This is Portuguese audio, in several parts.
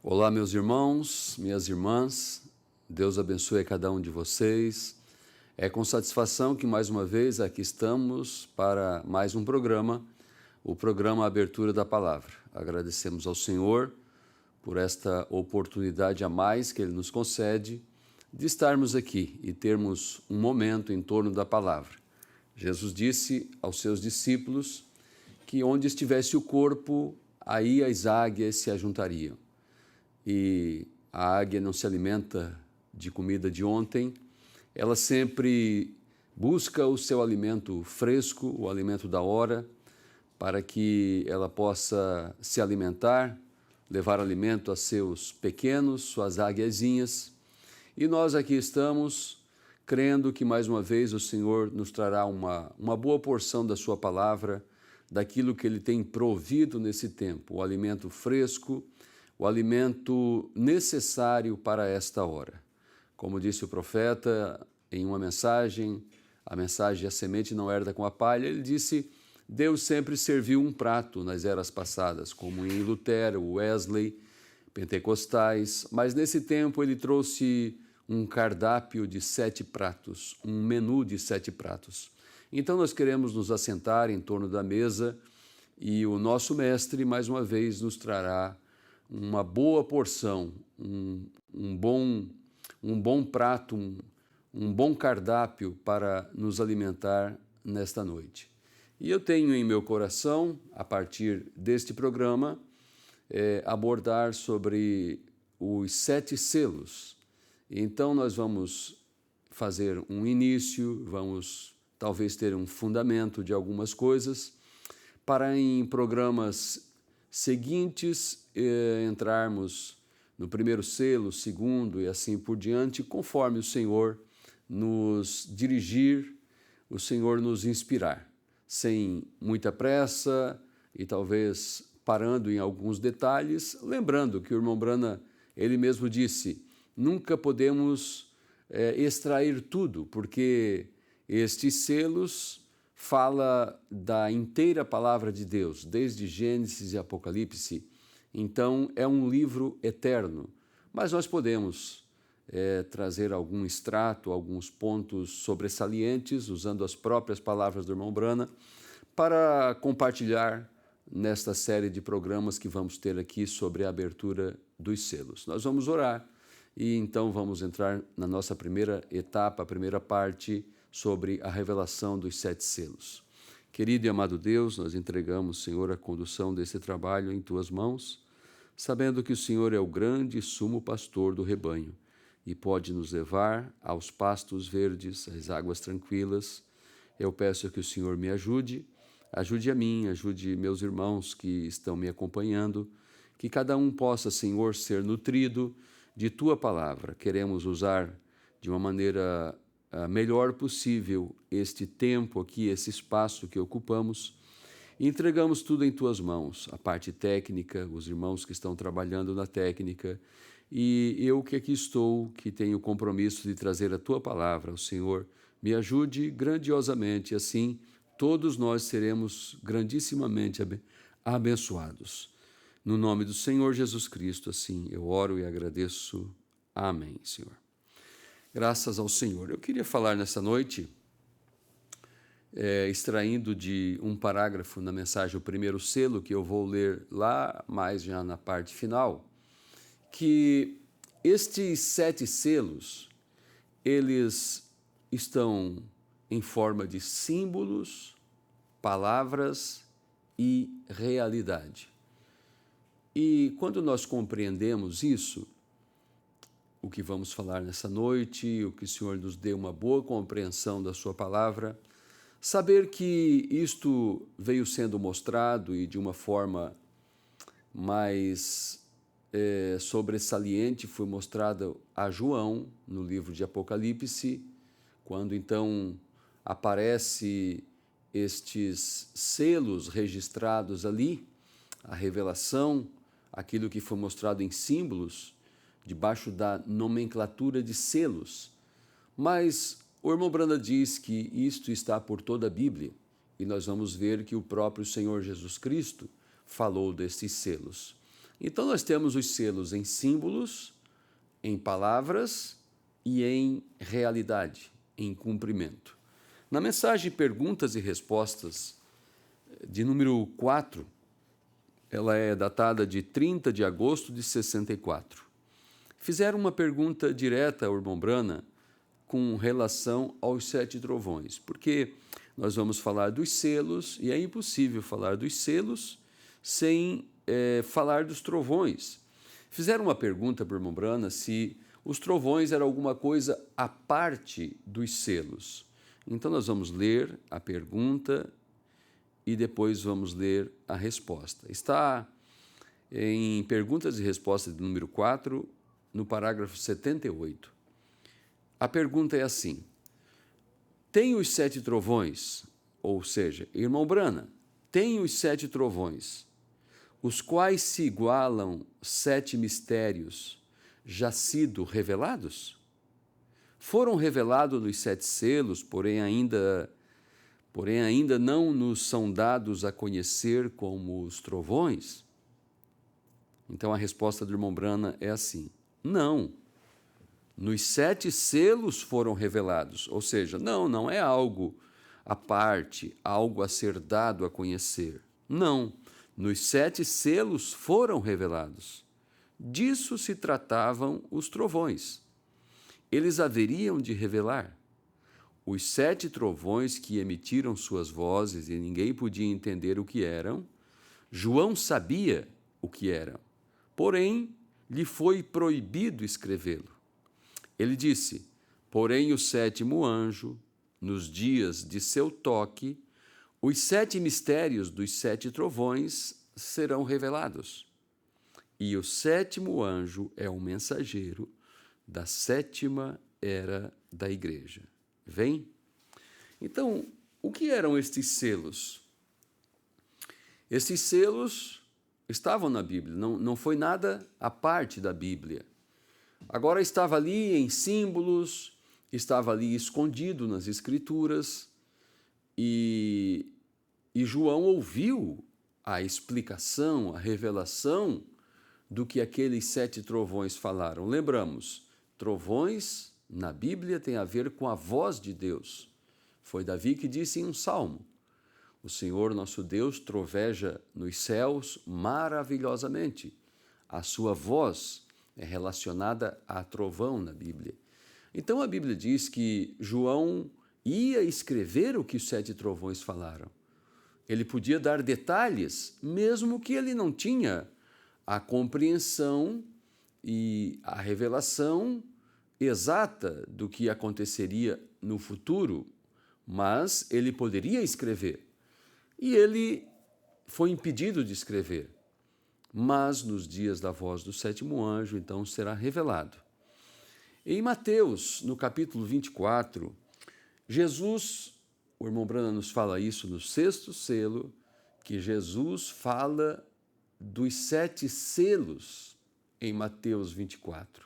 Olá, meus irmãos, minhas irmãs, Deus abençoe a cada um de vocês. É com satisfação que mais uma vez aqui estamos para mais um programa, o programa Abertura da Palavra. Agradecemos ao Senhor por esta oportunidade a mais que Ele nos concede de estarmos aqui e termos um momento em torno da Palavra. Jesus disse aos seus discípulos que onde estivesse o corpo, aí as águias se ajuntariam. E a águia não se alimenta de comida de ontem, ela sempre busca o seu alimento fresco, o alimento da hora, para que ela possa se alimentar, levar alimento a seus pequenos, suas águiazinhas. E nós aqui estamos crendo que mais uma vez o Senhor nos trará uma boa porção da sua palavra, daquilo que Ele tem provido nesse tempo, o alimento fresco, o alimento necessário para esta hora. Como disse o profeta em uma mensagem, a mensagem "A semente não herda com a palha", ele disse: Deus sempre serviu um prato nas eras passadas, como em Lutero, Wesley, pentecostais, mas nesse tempo ele trouxe um cardápio de 7 pratos, um menu de 7 pratos. Então nós queremos nos assentar em torno da mesa e o nosso mestre mais uma vez nos trará uma boa porção, um bom prato, um bom cardápio para nos alimentar nesta noite. E eu tenho em meu coração, a partir deste programa, abordar sobre os 7 selos. Então nós vamos fazer um início, vamos talvez ter um fundamento de algumas coisas, para em programas seguintes entrarmos no primeiro selo, segundo e assim por diante, conforme o Senhor nos dirigir, o Senhor nos inspirar, sem muita pressa e talvez parando em alguns detalhes, lembrando que o irmão Brana, ele mesmo disse, nunca podemos extrair tudo, porque estes selos fala da inteira palavra de Deus, desde Gênesis e Apocalipse. Então, é um livro eterno, mas nós podemos trazer algum extrato, alguns pontos sobressalientes, usando as próprias palavras do irmão Brana, para compartilhar nesta série de programas que vamos ter aqui sobre a abertura dos selos. Nós vamos orar e então vamos entrar na nossa primeira etapa, a primeira parte, sobre a revelação dos 7 selos. Querido e amado Deus, nós entregamos, Senhor, a condução desse trabalho em Tuas mãos, sabendo que o Senhor é o grande e sumo pastor do rebanho e pode nos levar aos pastos verdes, às águas tranquilas. Eu peço que o Senhor me ajude a mim, ajude meus irmãos que estão me acompanhando, que cada um possa, Senhor, ser nutrido de Tua palavra. Queremos usar de uma maneira melhor possível este tempo aqui, esse espaço que ocupamos, e entregamos tudo em Tuas mãos, a parte técnica, os irmãos que estão trabalhando na técnica, e eu que aqui estou, que tenho o compromisso de trazer a Tua palavra ao Senhor, me ajude grandiosamente, assim todos nós seremos grandissimamente abençoados. No nome do Senhor Jesus Cristo, assim eu oro e agradeço. Amém, Senhor. Graças ao Senhor. Eu queria falar nessa noite, extraindo de um parágrafo na mensagem O Primeiro Selo, que eu vou ler lá mais já na parte final, que estes 7 selos, eles estão em forma de símbolos, palavras e realidade. E quando nós compreendemos isso, o que vamos falar nessa noite, o que o Senhor nos dê uma boa compreensão da sua palavra, saber que isto veio sendo mostrado e de uma forma mais sobressaliente foi mostrada a João no livro de Apocalipse, quando então aparece estes selos registrados ali, a revelação, aquilo que foi mostrado em símbolos, debaixo da nomenclatura de selos. Mas o irmão Brana diz que isto está por toda a Bíblia, e nós vamos ver que o próprio Senhor Jesus Cristo falou destes selos. Então nós temos os selos em símbolos, em palavras e em realidade, em cumprimento. Na mensagem Perguntas e Respostas, de número 4, ela é datada de 30 de agosto de 64. Fizeram uma pergunta direta ao irmão Brana com relação aos 7 trovões, porque nós vamos falar dos selos e é impossível falar dos selos sem falar dos trovões. Fizeram uma pergunta para o irmão Brana se os trovões eram alguma coisa à parte dos selos. Então nós vamos ler a pergunta e depois vamos ler a resposta. Está em Perguntas e Respostas de número 4, no parágrafo 78. A pergunta é assim: tem os 7 trovões, ou seja, irmão Brana, tem os 7 trovões, os quais se igualam 7 mistérios já sido revelados? Foram revelados nos 7 selos, porém ainda não nos são dados a conhecer como os trovões? Então a resposta do irmão Brana é assim: não. Nos 7 selos foram revelados, ou seja, não é algo à parte, algo a ser dado a conhecer. Não, nos 7 selos foram revelados. Disso se tratavam os trovões. Eles haveriam de revelar. Os 7 trovões que emitiram suas vozes e ninguém podia entender o que eram, João sabia o que eram, porém lhe foi proibido escrevê-lo. Ele disse: porém o 7º anjo, nos dias de seu toque, os 7 mistérios dos 7 trovões serão revelados. E o 7º anjo é o mensageiro da 7ª era da igreja. Vem? Então, o que eram estes selos? Estes selos estavam na Bíblia, não foi nada à parte da Bíblia. Agora estava ali em símbolos, estava ali escondido nas Escrituras, e João ouviu a explicação, a revelação do que aqueles 7 trovões falaram. Lembramos, trovões na Bíblia tem a ver com a voz de Deus. Foi Davi que disse em um salmo: o Senhor nosso Deus troveja nos céus maravilhosamente. A sua voz é relacionada a trovão na Bíblia. Então a Bíblia diz que João ia escrever o que os 7 trovões falaram. Ele podia dar detalhes, mesmo que ele não tinha a compreensão e a revelação exata do que aconteceria no futuro, mas ele poderia escrever. E ele foi impedido de escrever. Mas nos dias da voz do 7º anjo, então será revelado. Em Mateus, no capítulo 24, Jesus, o irmão Brana nos fala isso no 6º selo, que Jesus fala dos 7 selos em Mateus 24.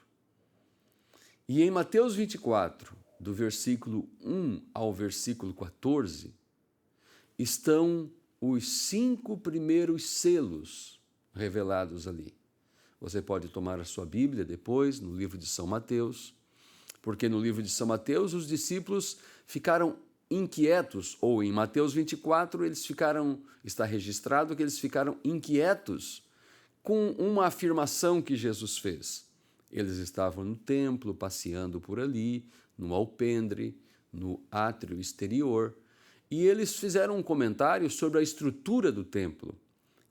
E em Mateus 24, do versículo 1 ao versículo 14, estão os 5 primeiros selos revelados ali. Você pode tomar a sua Bíblia depois, no livro de São Mateus, porque no livro de São Mateus os discípulos ficaram inquietos, ou em Mateus 24 está registrado que eles ficaram inquietos com uma afirmação que Jesus fez. Eles estavam no templo, passeando por ali, no alpendre, no átrio exterior, e eles fizeram um comentário sobre a estrutura do templo.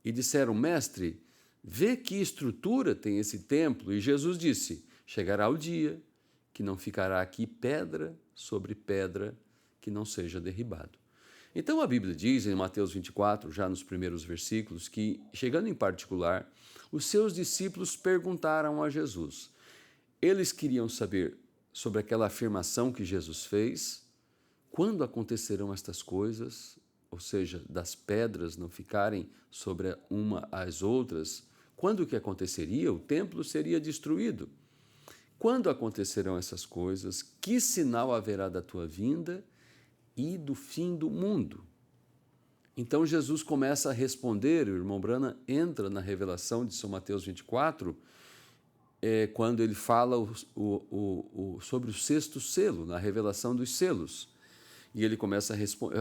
E disseram: mestre, vê que estrutura tem esse templo. E Jesus disse: chegará o dia que não ficará aqui pedra sobre pedra que não seja derribado. Então a Bíblia diz em Mateus 24, já nos primeiros versículos, que, chegando em particular, os seus discípulos perguntaram a Jesus. Eles queriam saber sobre aquela afirmação que Jesus fez: quando acontecerão estas coisas? Ou seja, das pedras não ficarem sobre uma às outras, quando que aconteceria? O templo seria destruído. Quando acontecerão essas coisas? Que sinal haverá da tua vinda e do fim do mundo? Então Jesus começa a responder, o irmão Branham entra na revelação de São Mateus 24, quando ele fala sobre o sexto selo, na revelação dos selos. E ele começa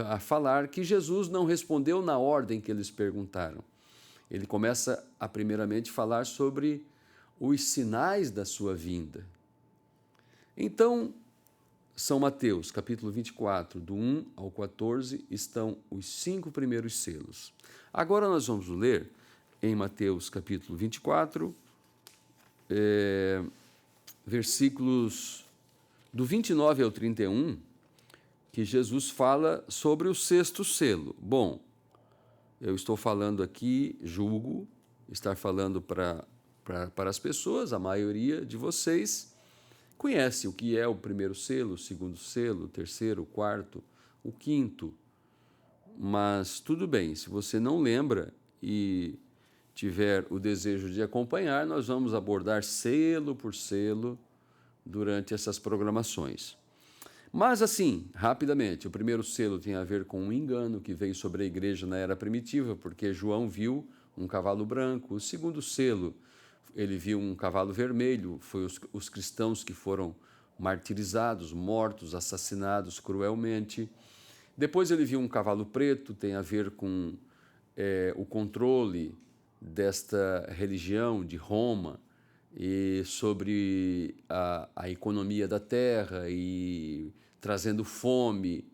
a falar que Jesus não respondeu na ordem que eles perguntaram. Ele começa a primeiramente falar sobre os sinais da sua vinda. Então, São Mateus, capítulo 24, do 1 ao 14, estão os 5 primeiros selos. Agora nós vamos ler em Mateus, capítulo 24, versículos do 29 ao 31, que Jesus fala sobre o sexto selo. Bom, eu estou falando aqui, julgo, estar falando para as pessoas, a maioria de vocês conhece o que é o primeiro selo, o segundo selo, o terceiro, o quarto, o quinto. Mas tudo bem, se você não lembra e tiver o desejo de acompanhar, nós vamos abordar selo por selo durante essas programações. Mas assim, rapidamente, o primeiro selo tem a ver com um engano que veio sobre a igreja na era primitiva, porque João viu um cavalo branco. O segundo selo, ele viu um cavalo vermelho, foi os cristãos que foram martirizados, mortos, assassinados cruelmente. Depois ele viu um cavalo preto, tem a ver com o controle desta religião de Roma e sobre a economia da terra e trazendo fome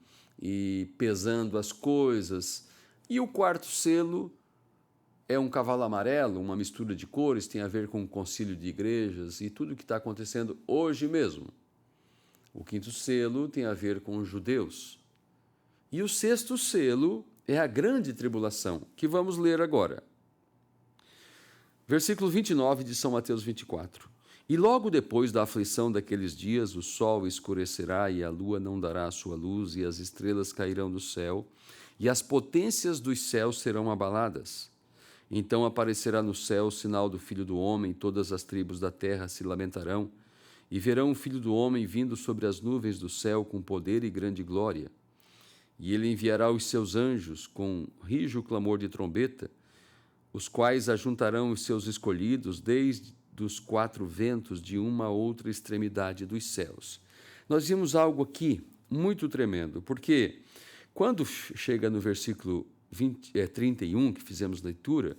e pesando as coisas. E o quarto selo é um cavalo amarelo, uma mistura de cores, tem a ver com o concílio de igrejas e tudo o que está acontecendo hoje mesmo. O quinto selo tem a ver com os judeus. E o sexto selo é a grande tribulação, que vamos ler agora. Versículo 29 de São Mateus 24. E logo depois da aflição daqueles dias, o sol escurecerá e a lua não dará a sua luz, e as estrelas cairão do céu, e as potências dos céus serão abaladas. Então aparecerá no céu o sinal do Filho do Homem, todas as tribos da terra se lamentarão, e verão o Filho do Homem vindo sobre as nuvens do céu com poder e grande glória. E ele enviará os seus anjos com rijo clamor de trombeta, os quais ajuntarão os seus escolhidos desde os 4 ventos de uma a outra extremidade dos céus. Nós vimos algo aqui muito tremendo, porque quando chega no versículo 31, que fizemos leitura,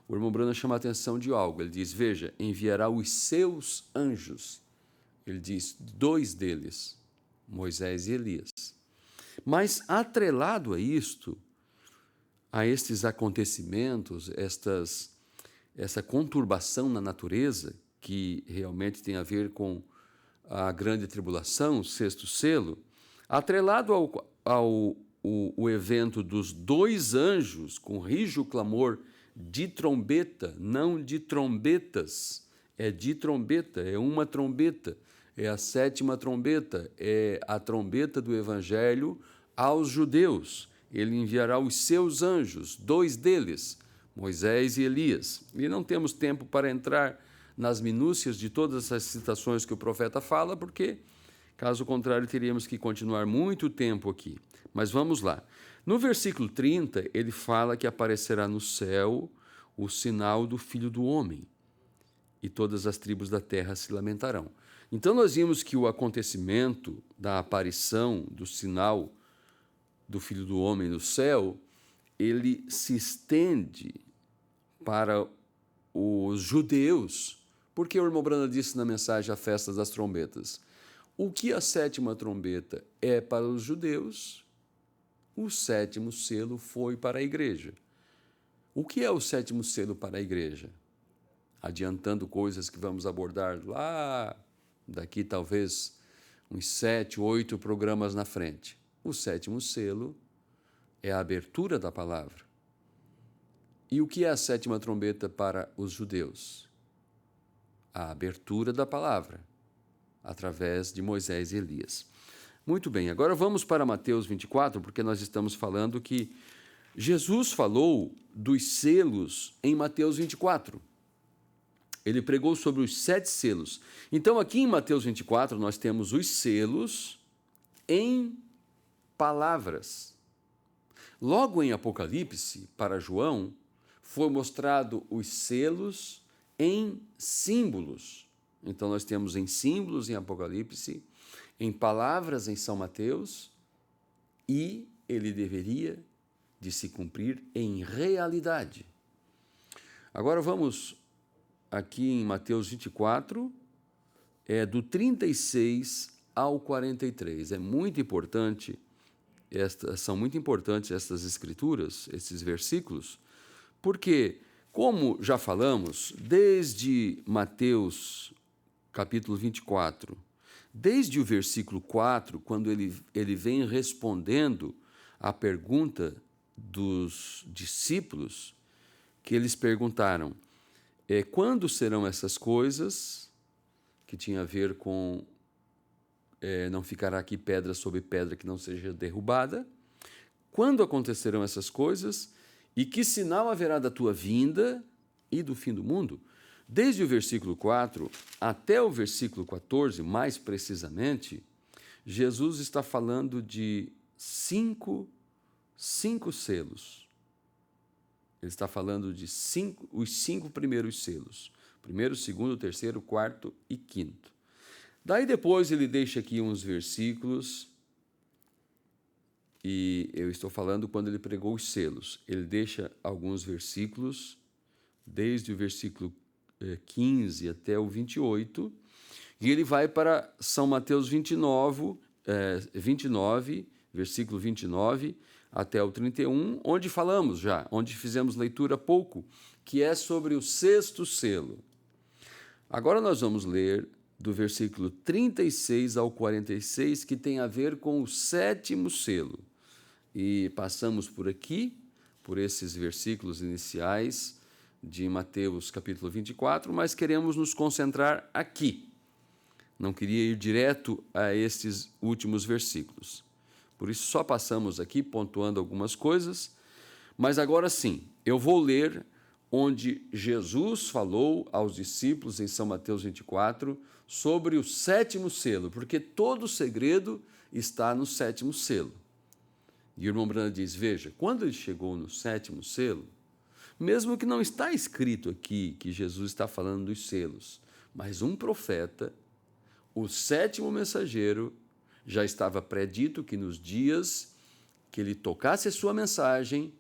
o irmão Branham chama a atenção de algo. Ele diz, veja, enviará os seus anjos. Ele diz, 2 deles, Moisés e Elias. Mas atrelado a isto, a estes acontecimentos, essa conturbação na natureza, que realmente tem a ver com a grande tribulação, o sexto selo, atrelado ao evento dos 2 anjos com rijo clamor de trombeta, não de trombetas, é de trombeta, é uma trombeta, é a 7ª trombeta, é a trombeta do Evangelho aos judeus. Ele enviará os seus anjos, 2 deles, Moisés e Elias. E não temos tempo para entrar nas minúcias de todas essas citações que o profeta fala, porque, caso contrário, teríamos que continuar muito tempo aqui. Mas vamos lá. No versículo 30, ele fala que aparecerá no céu o sinal do Filho do Homem, e todas as tribos da terra se lamentarão. Então, nós vimos que o acontecimento da aparição do sinal do Filho do Homem no céu, ele se estende para os judeus, porque o irmão Branham disse na mensagem A Festa das Trombetas, o que a 7ª trombeta é para os judeus, o 7º selo foi para a igreja. O que é o 7º selo para a igreja? Adiantando coisas que vamos abordar lá, daqui talvez uns 7, 8 programas na frente. O 7º selo é a abertura da palavra. E o que é a 7ª trombeta para os judeus? A abertura da palavra, através de Moisés e Elias. Muito bem, agora vamos para Mateus 24, porque nós estamos falando que Jesus falou dos selos em Mateus 24. Ele pregou sobre os 7 selos. Então, aqui em Mateus 24, nós temos os selos em palavras. Logo em Apocalipse, para João, foi mostrado os selos em símbolos. Então nós temos em símbolos em Apocalipse, em palavras em São Mateus, e ele deveria de se cumprir em realidade. Agora vamos aqui em Mateus 24, do 36 ao 43. É muito importante, são muito importantes estas escrituras, esses versículos, porque, como já falamos, desde Mateus capítulo 24, desde o versículo 4, quando ele vem respondendo à pergunta dos discípulos, que eles perguntaram, quando serão essas coisas, que tinha a ver com não ficará aqui pedra sobre pedra que não seja derrubada, quando acontecerão essas coisas, e que sinal haverá da tua vinda e do fim do mundo? Desde o versículo 4 até o versículo 14, mais precisamente, Jesus está falando de cinco selos. Ele está falando de os cinco primeiros selos. Primeiro, segundo, terceiro, quarto e quinto. Daí depois ele deixa aqui uns versículos, e eu estou falando quando ele pregou os selos. Ele deixa alguns versículos, desde o versículo 15 até o 28, e ele vai para São Mateus 29, versículo 29 até o 31, onde falamos já, onde fizemos leitura há pouco, que é sobre o sexto selo. Agora nós vamos ler do versículo 36 ao 46, que tem a ver com o sétimo selo. E passamos por aqui, por esses versículos iniciais de Mateus capítulo 24, mas queremos nos concentrar aqui. Não queria ir direto a estes últimos versículos. Por isso só passamos aqui pontuando algumas coisas, mas agora sim, eu vou ler onde Jesus falou aos discípulos em São Mateus 24 sobre o sétimo selo, porque todo o segredo está no sétimo selo. E o irmão Brana diz, veja, quando ele chegou no sétimo selo, mesmo que não está escrito aqui que Jesus está falando dos selos, mas um profeta, o sétimo mensageiro, já estava predito que nos dias que ele tocasse a sua mensagem,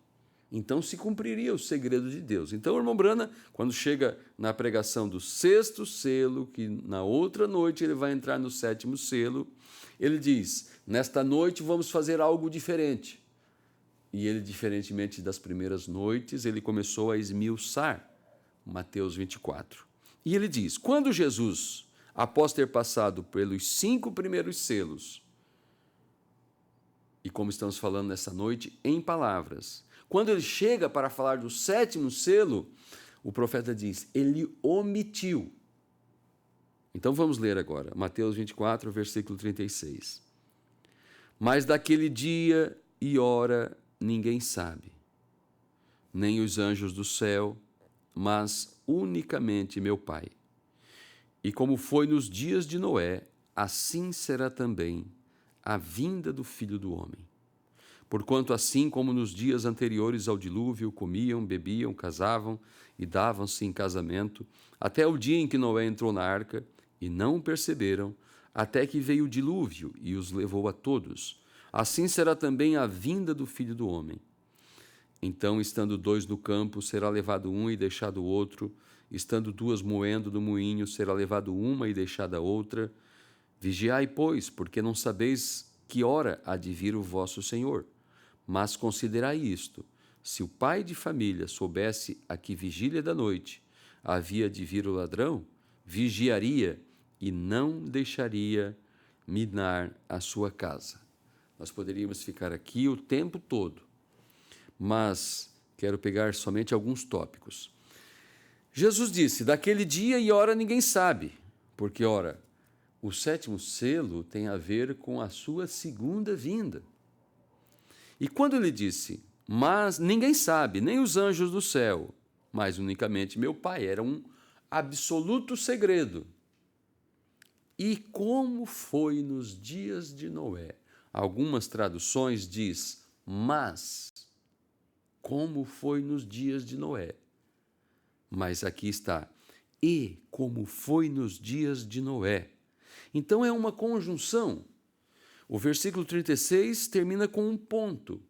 então se cumpriria o segredo de Deus. Então o irmão Brana, quando chega na pregação do sexto selo, que na outra noite ele vai entrar no sétimo selo, ele diz, nesta noite vamos fazer algo diferente. E ele, diferentemente das primeiras noites, ele começou a esmiuçar Mateus 24. E ele diz, quando Jesus, após ter passado pelos 5 primeiros selos, e como estamos falando nessa noite, em palavras, quando ele chega para falar do sétimo selo, o profeta diz, ele omitiu. Então vamos ler agora, Mateus 24, versículo 36. Mas daquele dia e hora ninguém sabe, nem os anjos do céu, mas unicamente meu Pai. E como foi nos dias de Noé, assim será também a vinda do Filho do Homem. Porquanto assim como nos dias anteriores ao dilúvio, comiam, bebiam, casavam e davam-se em casamento, até o dia em que Noé entrou na arca, e não perceberam, até que veio o dilúvio e os levou a todos. Assim será também a vinda do Filho do Homem. Então, estando 2 no campo, será levado um e deixado o outro. Estando 2 moendo no moinho, será levado uma e deixada outra. Vigiai, pois, porque não sabeis que hora há de vir o vosso Senhor. Mas considerai isto, se o pai de família soubesse a que vigília da noite havia de vir o ladrão, vigiaria e não deixaria minar a sua casa. Nós poderíamos ficar aqui o tempo todo, mas quero pegar somente alguns tópicos. Jesus disse, daquele dia e hora ninguém sabe, porque, ora, o sétimo selo tem a ver com a sua segunda vinda. E quando ele disse, mas ninguém sabe, nem os anjos do céu, mas unicamente meu Pai, era um absoluto segredo. E como foi nos dias de Noé? Algumas traduções diz, mas como foi nos dias de Noé. Mas aqui está, e como foi nos dias de Noé. Então é uma conjunção. O versículo 36 termina com um ponto,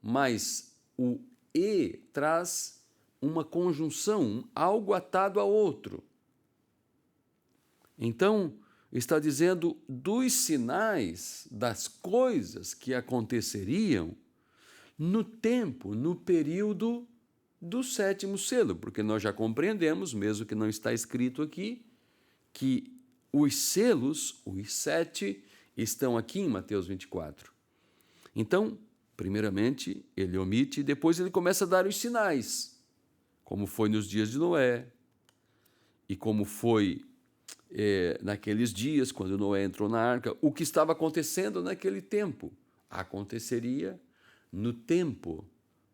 mas o e traz uma conjunção, algo atado a outro. Então, está dizendo dos sinais, das coisas que aconteceriam no tempo, no período do sétimo selo, porque nós já compreendemos, mesmo que não está escrito aqui, que os selos, os 7, estão aqui em Mateus 24. Então, primeiramente, ele omite e depois ele começa a dar os sinais, como foi nos dias de Noé e como foi naqueles dias, quando Noé entrou na arca, o que estava acontecendo naquele tempo. Aconteceria no tempo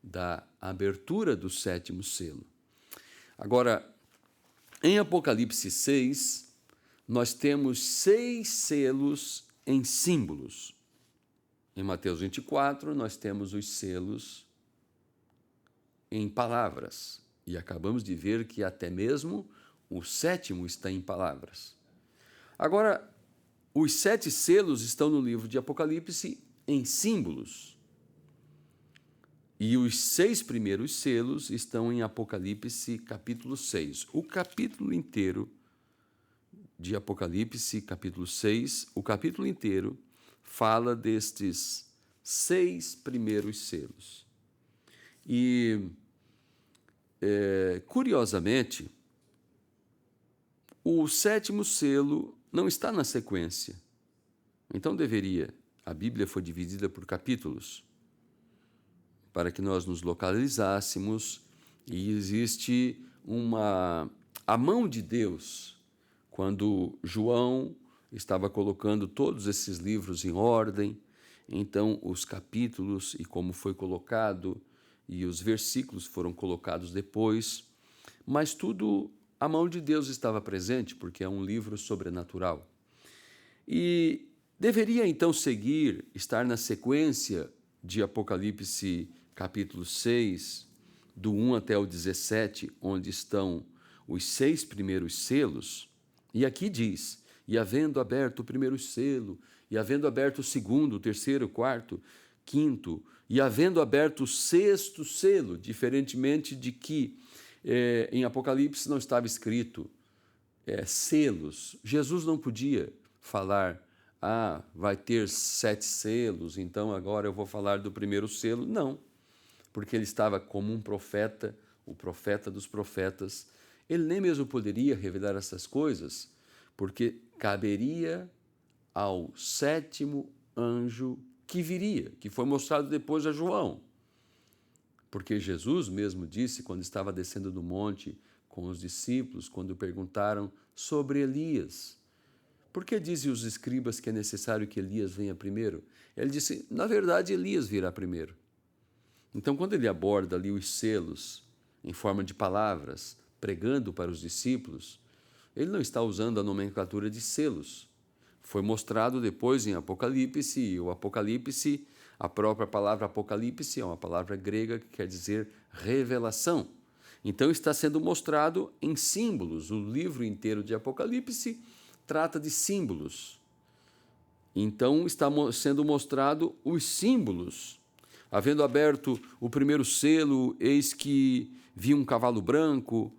da abertura do sétimo selo. Agora, em Apocalipse 6, nós temos 6 selos em símbolos. Em Mateus 24, nós temos os selos em palavras. E acabamos de ver que até mesmo o 7º está em palavras. Agora, os 7 selos estão no livro de Apocalipse em símbolos. E os 6 primeiros selos estão em Apocalipse capítulo 6. O capítulo inteiro de Apocalipse, capítulo 6, o capítulo inteiro fala destes 6 primeiros selos. E, curiosamente, o 7º selo não está na sequência. Então deveria. A Bíblia foi dividida por capítulos, para que nós nos localizássemos, e existe a mão de Deus, quando João estava colocando todos esses livros em ordem, então os capítulos e como foi colocado, e os versículos foram colocados depois, mas tudo, a mão de Deus estava presente, porque é um livro sobrenatural. E deveria então seguir, estar na sequência de Apocalipse capítulo 6, do 1 até o 17, onde estão os 6 primeiros selos, e aqui diz, e havendo aberto o primeiro selo, e havendo aberto o segundo, o terceiro, o quarto, quinto, e havendo aberto o 6º selo, diferentemente de que em Apocalipse não estava escrito selos. Jesus não podia falar, vai ter 7 selos, então agora eu vou falar do primeiro selo. Não, porque ele estava como um profeta, o profeta dos profetas. Ele nem mesmo poderia revelar essas coisas, porque caberia ao 7º anjo que viria, que foi mostrado depois a João. Porque Jesus mesmo disse, quando estava descendo do monte com os discípulos, quando perguntaram sobre Elias, por que dizem os escribas que é necessário que Elias venha primeiro? Ele disse, na verdade, Elias virá primeiro. Então, quando ele aborda ali os selos, em forma de palavras, pregando para os discípulos, ele não está usando a nomenclatura de selos. Foi mostrado depois em Apocalipse, e o Apocalipse, a própria palavra Apocalipse, é uma palavra grega que quer dizer revelação. Então, está sendo mostrado em símbolos. O livro inteiro de Apocalipse trata de símbolos. Então, está sendo mostrado os símbolos. Havendo aberto o primeiro selo, eis que vi um cavalo branco,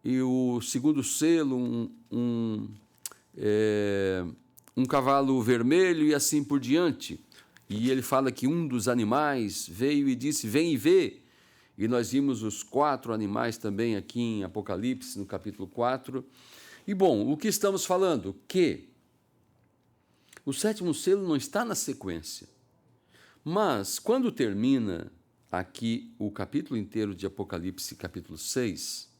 e o segundo selo, um cavalo vermelho, e assim por diante. E ele fala que um dos animais veio e disse, vem e vê. E nós vimos os 4 animais também aqui em Apocalipse, no capítulo 4. E, bom, o que estamos falando? Que o 7º selo não está na sequência. Mas, quando termina aqui o capítulo inteiro de Apocalipse, capítulo 6,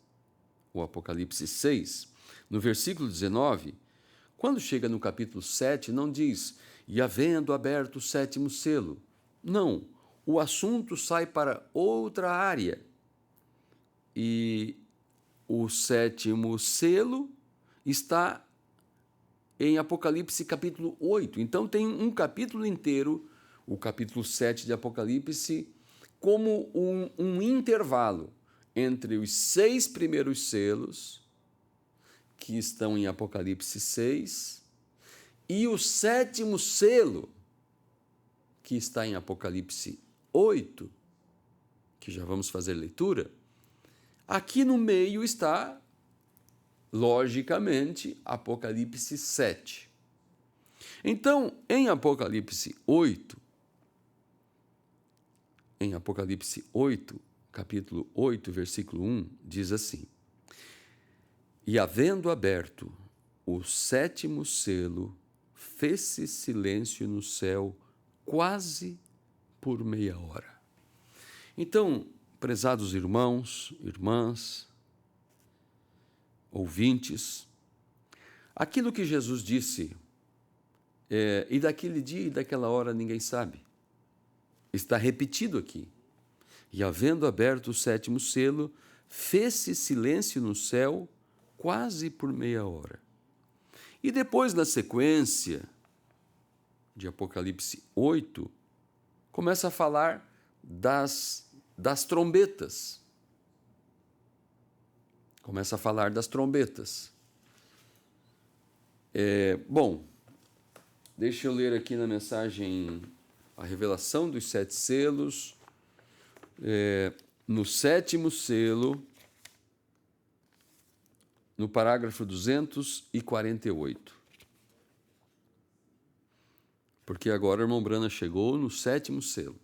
o Apocalipse 6, no versículo 19, quando chega no capítulo 7, não diz, e havendo aberto o 7º selo. Não, o assunto sai para outra área. E o 7º selo está em Apocalipse capítulo 8. Então tem um capítulo inteiro, o capítulo 7 de Apocalipse, como um intervalo entre os 6 primeiros selos, que estão em Apocalipse 6, e o 7º selo, que está em Apocalipse 8, que já vamos fazer leitura. Aqui no meio está, logicamente, Apocalipse 7. Então, em Apocalipse 8, capítulo 8, versículo 1, diz assim: E havendo aberto o 7º selo, fez-se silêncio no céu quase por meia hora. Então, prezados irmãos, irmãs, ouvintes, aquilo que Jesus disse, e daquele dia e daquela hora ninguém sabe, está repetido aqui. E havendo aberto o 7º selo, fez-se silêncio no céu quase por meia hora. E depois, na sequência de Apocalipse 8, começa a falar das trombetas. Começa a falar das trombetas. Bom, deixa eu ler aqui na mensagem a revelação dos 7 selos. No 7º selo, no parágrafo 248. Porque agora o irmão Brana chegou no 7º selo.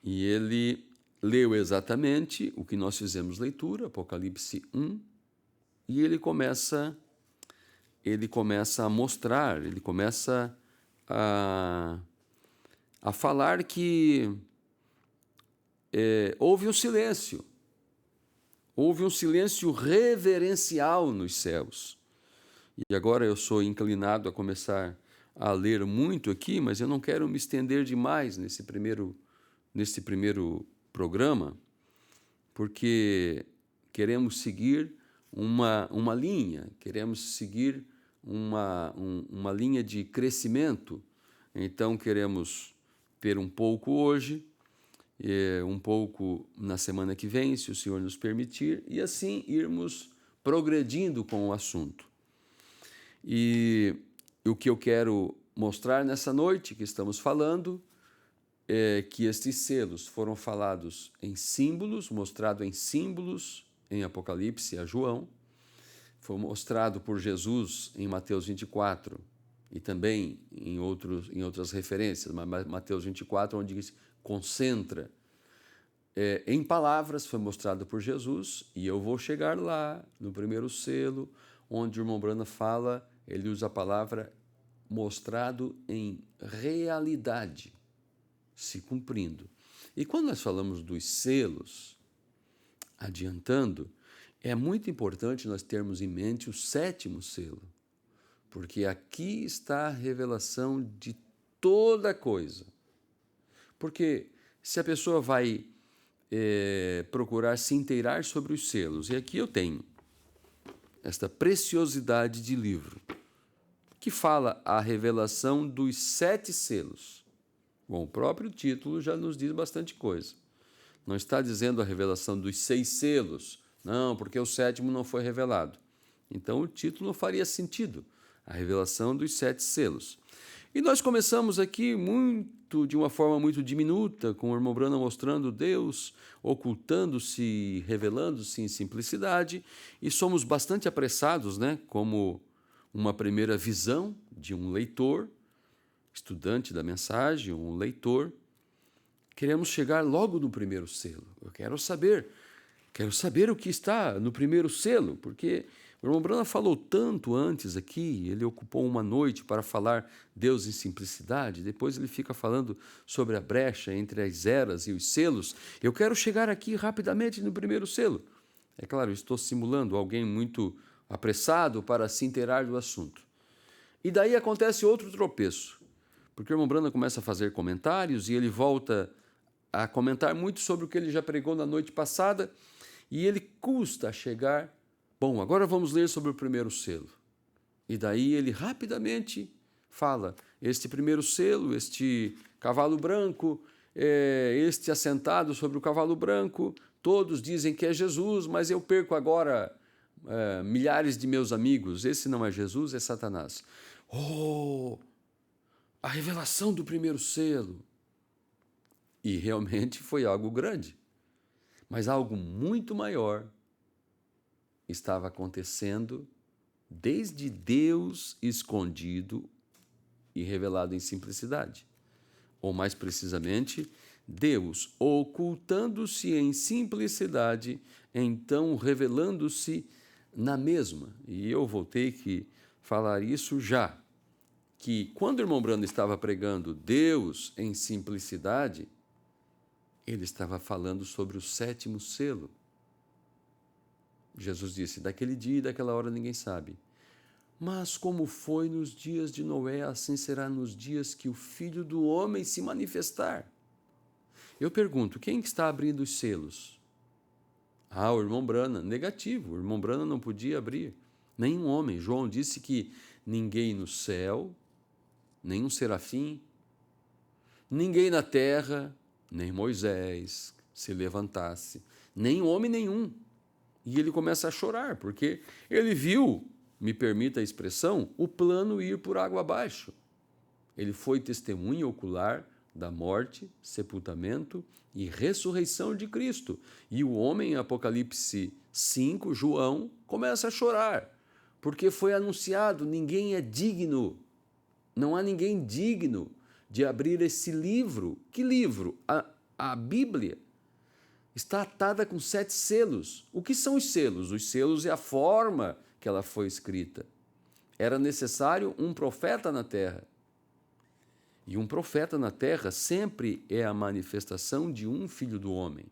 E ele leu exatamente o que nós fizemos leitura, Apocalipse 1, e ele começa a mostrar, ele começa a falar que houve um silêncio reverencial nos céus. E agora eu sou inclinado a começar a ler muito aqui, mas eu não quero me estender demais nesse primeiro programa, porque queremos seguir uma linha, queremos seguir uma linha de crescimento. Então, queremos ter um pouco hoje, um pouco na semana que vem, se o Senhor nos permitir, e assim irmos progredindo com o assunto. E o que eu quero mostrar nessa noite que estamos falando é que estes selos foram falados em símbolos, mostrado em símbolos em Apocalipse a João, foi mostrado por Jesus em Mateus 24 e também em outras referências, mas Mateus 24, onde se concentra em palavras, foi mostrado por Jesus, e eu vou chegar lá no primeiro selo, onde o irmão Brana fala, ele usa a palavra mostrado em realidade, se cumprindo. E quando nós falamos dos selos, adiantando, é muito importante nós termos em mente o 7º selo, porque aqui está a revelação de toda coisa. Porque se a pessoa vai procurar se inteirar sobre os selos, e aqui eu tenho esta preciosidade de livro, que fala a revelação dos 7 selos. Bom, o próprio título já nos diz bastante coisa. Não está dizendo a revelação dos 6 selos, não, porque o 7º não foi revelado. Então o título não faria sentido, a revelação dos 7 selos. E nós começamos aqui de uma forma muito diminuta, com o irmão Brana mostrando Deus, ocultando-se, revelando-se em simplicidade, e somos bastante apressados, né, como uma primeira visão de um leitor, estudante da mensagem, um leitor. Queremos chegar logo no primeiro selo. Eu quero saber o que está no primeiro selo, porque o irmão Brana falou tanto antes aqui, ele ocupou uma noite para falar Deus em simplicidade, depois ele fica falando sobre a brecha entre as eras e os selos. Eu quero chegar aqui rapidamente no primeiro selo. É claro, eu estou simulando alguém muito apressado para se inteirar do assunto. E daí acontece outro tropeço, porque o irmão Brana começa a fazer comentários e ele volta a comentar muito sobre o que ele já pregou na noite passada, e ele custa a chegar. Bom, agora vamos ler sobre o primeiro selo. E daí ele rapidamente fala, este primeiro selo, este cavalo branco, este assentado sobre o cavalo branco, todos dizem que é Jesus, mas eu perco agora milhares de meus amigos. Esse não é Jesus, é Satanás. Oh, a revelação do primeiro selo. E realmente foi algo grande, mas algo muito maior estava acontecendo desde Deus escondido e revelado em simplicidade. Ou mais precisamente, Deus ocultando-se em simplicidade, então revelando-se na mesma. E eu vou ter que falar isso já, que quando o irmão Brando estava pregando Deus em simplicidade, ele estava falando sobre o sétimo selo. Jesus disse, daquele dia e daquela hora ninguém sabe. Mas como foi nos dias de Noé, assim será nos dias que o Filho do Homem se manifestar. Eu pergunto, quem está abrindo os selos? O irmão Brana. Negativo, o irmão Brana não podia abrir. Nenhum homem. João disse que ninguém no céu, nenhum serafim, ninguém na terra, nem Moisés se levantasse, nem homem nenhum. E ele começa a chorar, porque ele viu, me permita a expressão, o plano ir por água abaixo. Ele foi testemunha ocular da morte, sepultamento e ressurreição de Cristo. E o homem, em Apocalipse 5, João, começa a chorar, porque foi anunciado, ninguém é digno, não há ninguém digno de abrir esse livro. Que livro? A Bíblia está atada com 7 selos. O que são os selos? Os selos é a forma que ela foi escrita. Era necessário um profeta na terra. E um profeta na terra sempre é a manifestação de um filho do homem,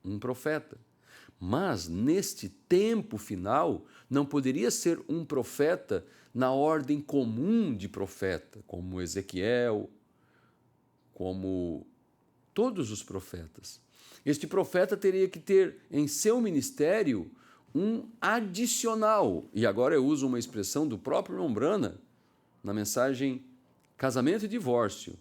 um profeta. Mas, neste tempo final, não poderia ser um profeta na ordem comum de profeta, como Ezequiel, como todos os profetas. Este profeta teria que ter em seu ministério um adicional. E agora eu uso uma expressão do próprio irmão Brana na mensagem Casamento e Divórcio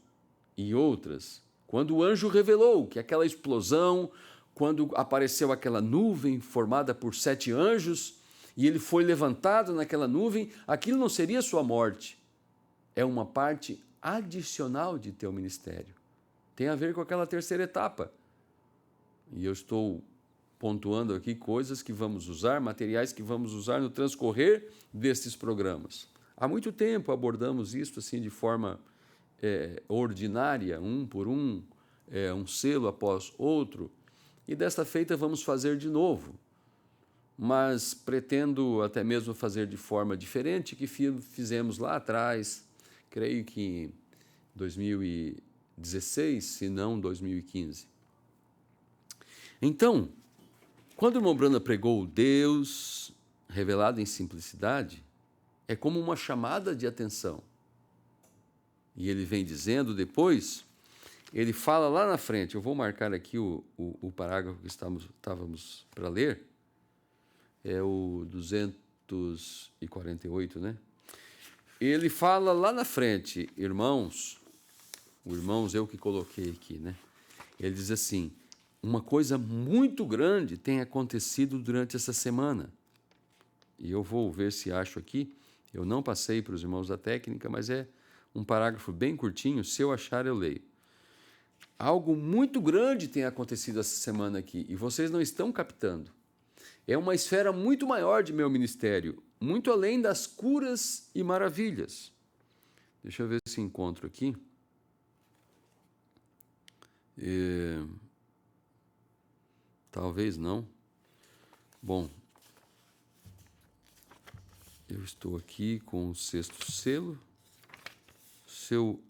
e outras. Quando o anjo revelou que aquela explosão, quando apareceu aquela nuvem formada por 7 anjos e ele foi levantado naquela nuvem, aquilo não seria sua morte. É uma parte adicional de teu ministério. Tem a ver com aquela terceira etapa. E eu estou pontuando aqui coisas que vamos usar, materiais que vamos usar no transcorrer destes programas. Há muito tempo abordamos isso assim de forma ordinária, um por um, um selo após outro, e desta feita vamos fazer de novo, mas pretendo até mesmo fazer de forma diferente que fizemos lá atrás, creio que em 2016, se não 2015. Então, quando o irmão Brana pregou Deus revelado em simplicidade, é como uma chamada de atenção. E ele vem dizendo depois, ele fala lá na frente, eu vou marcar aqui o parágrafo que estávamos para ler, é o 248, né? Ele fala lá na frente, irmãos, eu que coloquei aqui, né? Ele diz assim, uma coisa muito grande tem acontecido durante essa semana. E eu vou ver se acho aqui, eu não passei para os irmãos da técnica, mas é um parágrafo bem curtinho, se eu achar eu leio. Algo muito grande tem acontecido essa semana aqui, e vocês não estão captando. É uma esfera muito maior de meu ministério, muito além das curas e maravilhas. Deixa eu ver se encontro aqui. Talvez não. Bom, eu estou aqui com o 6º selo. Se eu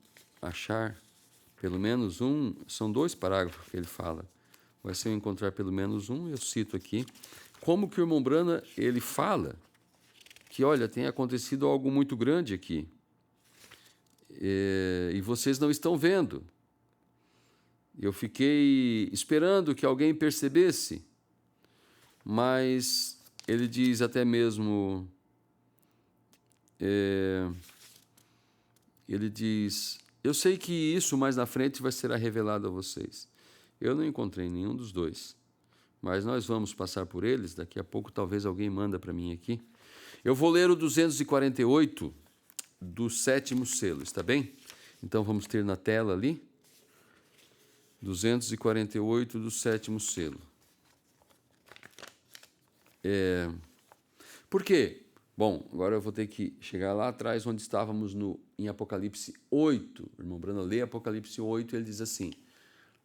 achar pelo menos um, são 2 parágrafos que ele fala, mas se eu encontrar pelo menos um, eu cito aqui, como que o irmão Brana, ele fala que, olha, tem acontecido algo muito grande aqui, e vocês não estão vendo. Eu fiquei esperando que alguém percebesse, mas ele diz até mesmo, ele diz, eu sei que isso mais na frente vai ser revelado a vocês. Eu não encontrei nenhum dos dois, mas nós vamos passar por eles. Daqui a pouco talvez alguém manda para mim aqui. Eu vou ler o 248 do 7º selo, está bem? Então vamos ter na tela ali, 248 do 7º selo. Por quê? Bom, agora eu vou ter que chegar lá atrás, onde estávamos em Apocalipse 8. O irmão Brano lê Apocalipse 8 e ele diz assim: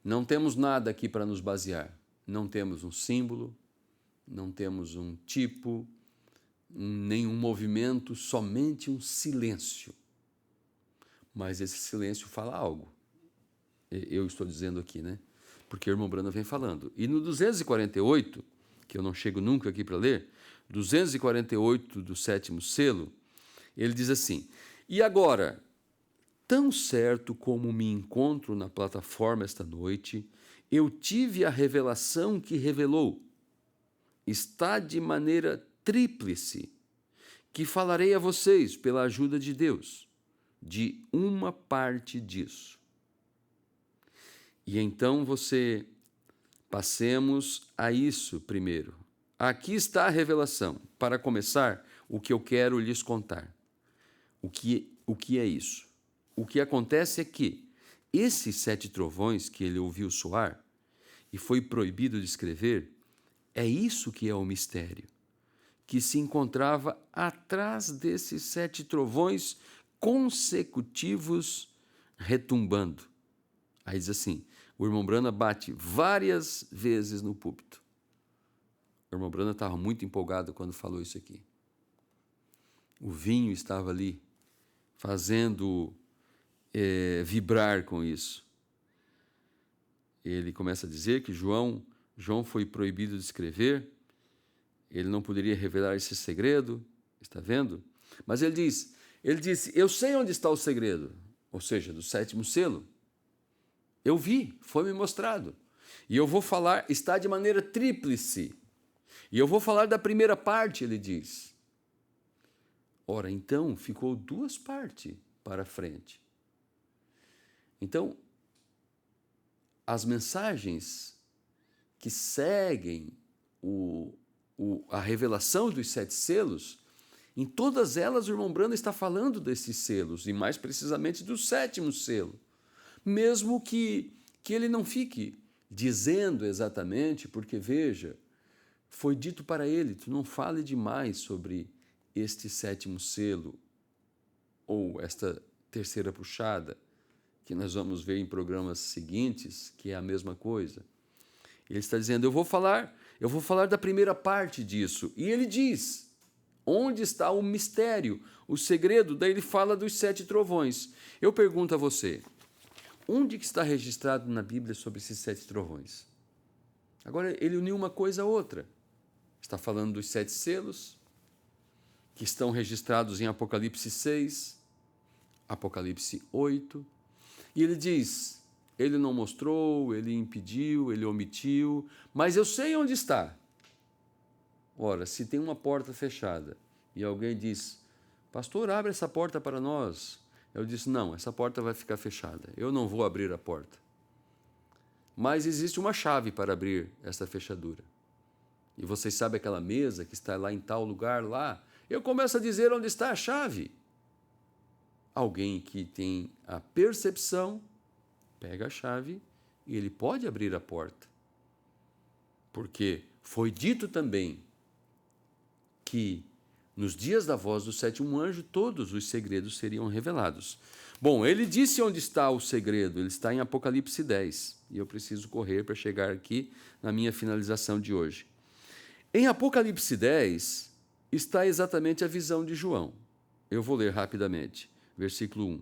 não temos nada aqui para nos basear. Não temos um símbolo, não temos um tipo, nenhum movimento, somente um silêncio. Mas esse silêncio fala algo. Eu estou dizendo aqui, né? Porque o irmão Brano vem falando. E no 248, que eu não chego nunca aqui para ler, 248 do 7º selo, ele diz assim: e agora, tão certo como me encontro na plataforma esta noite, eu tive a revelação que revelou. Está de maneira tríplice, que falarei a vocês pela ajuda de Deus, de uma parte disso. E então passemos a isso primeiro. Aqui está a revelação. Para começar, o que eu quero lhes contar. O que é isso? O que acontece é que esses 7 trovões que ele ouviu soar e foi proibido de escrever, é isso que é o mistério, que se encontrava atrás desses 7 trovões consecutivos retumbando. Aí diz assim, o irmão Brana bate várias vezes no púlpito. O irmão Brana estava muito empolgado quando falou isso aqui. O vinho estava ali, fazendo vibrar com isso. Ele começa a dizer que João foi proibido de escrever, ele não poderia revelar esse segredo, está vendo? Mas ele disse, eu sei onde está o segredo, ou seja, do 7º selo. Eu vi, foi me mostrado. E eu vou falar, está de maneira tríplice. E eu vou falar da primeira parte, ele diz. Ora, então, ficou 2 partes para frente. Então, as mensagens que seguem a revelação dos 7 selos, em todas elas o irmão Brano está falando desses selos, e mais precisamente do 7º selo. Mesmo que ele não fique dizendo exatamente, porque veja, foi dito para ele, tu não fale demais sobre este 7º selo, ou esta terceira puxada, que nós vamos ver em programas seguintes, que é a mesma coisa. Ele está dizendo, eu vou falar da primeira parte disso. E ele diz, onde está o mistério, o segredo? Daí ele fala dos 7 trovões. Eu pergunto a você, onde que está registrado na Bíblia sobre esses 7 trovões? Agora, ele uniu uma coisa a outra. Está falando dos 7 selos, que estão registrados em Apocalipse 6, Apocalipse 8. E ele diz, ele não mostrou, ele impediu, ele omitiu, mas eu sei onde está. Ora, se tem uma porta fechada e alguém diz, pastor, abre essa porta para nós. Eu disse, não, essa porta vai ficar fechada, eu não vou abrir a porta. Mas existe uma chave para abrir essa fechadura. E vocês sabem aquela mesa que está lá em tal lugar lá? Eu começo a dizer onde está a chave. Alguém que tem a percepção, pega a chave e ele pode abrir a porta. Porque foi dito também que nos dias da voz do 7º anjo, todos os segredos seriam revelados. Bom, ele disse onde está o segredo, ele está em Apocalipse 10. E eu preciso correr para chegar aqui na minha finalização de hoje. Em Apocalipse 10 está exatamente a visão de João. Eu vou ler rapidamente. Versículo 1.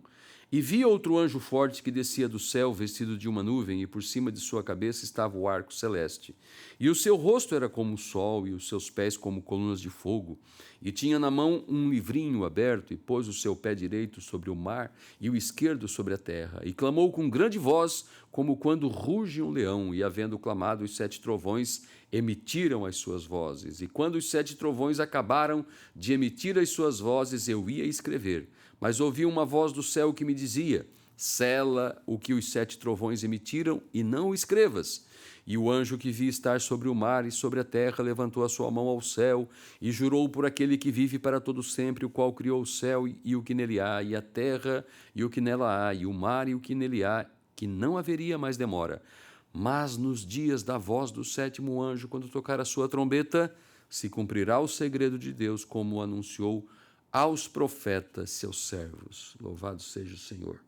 E vi outro anjo forte que descia do céu, vestido de uma nuvem, e por cima de sua cabeça estava o arco celeste. E o seu rosto era como o sol, e os seus pés como colunas de fogo. E tinha na mão um livrinho aberto, e pôs o seu pé direito sobre o mar, e o esquerdo sobre a terra. E clamou com grande voz, como quando ruge um leão. E havendo clamado, os 7 trovões emitiram as suas vozes. E quando os 7 trovões acabaram de emitir as suas vozes, eu ia escrever. Mas ouvi uma voz do céu que me dizia, sela o que os 7 trovões emitiram e não o escrevas. E o anjo que vi estar sobre o mar e sobre a terra levantou a sua mão ao céu e jurou por aquele que vive para todo sempre, o qual criou o céu e o que nele há, e a terra e o que nela há, e o mar e o que nele há, que não haveria mais demora. Mas nos dias da voz do 7º anjo, quando tocar a sua trombeta, se cumprirá o segredo de Deus, como o anunciou aos profetas, seus servos. Louvado seja o Senhor.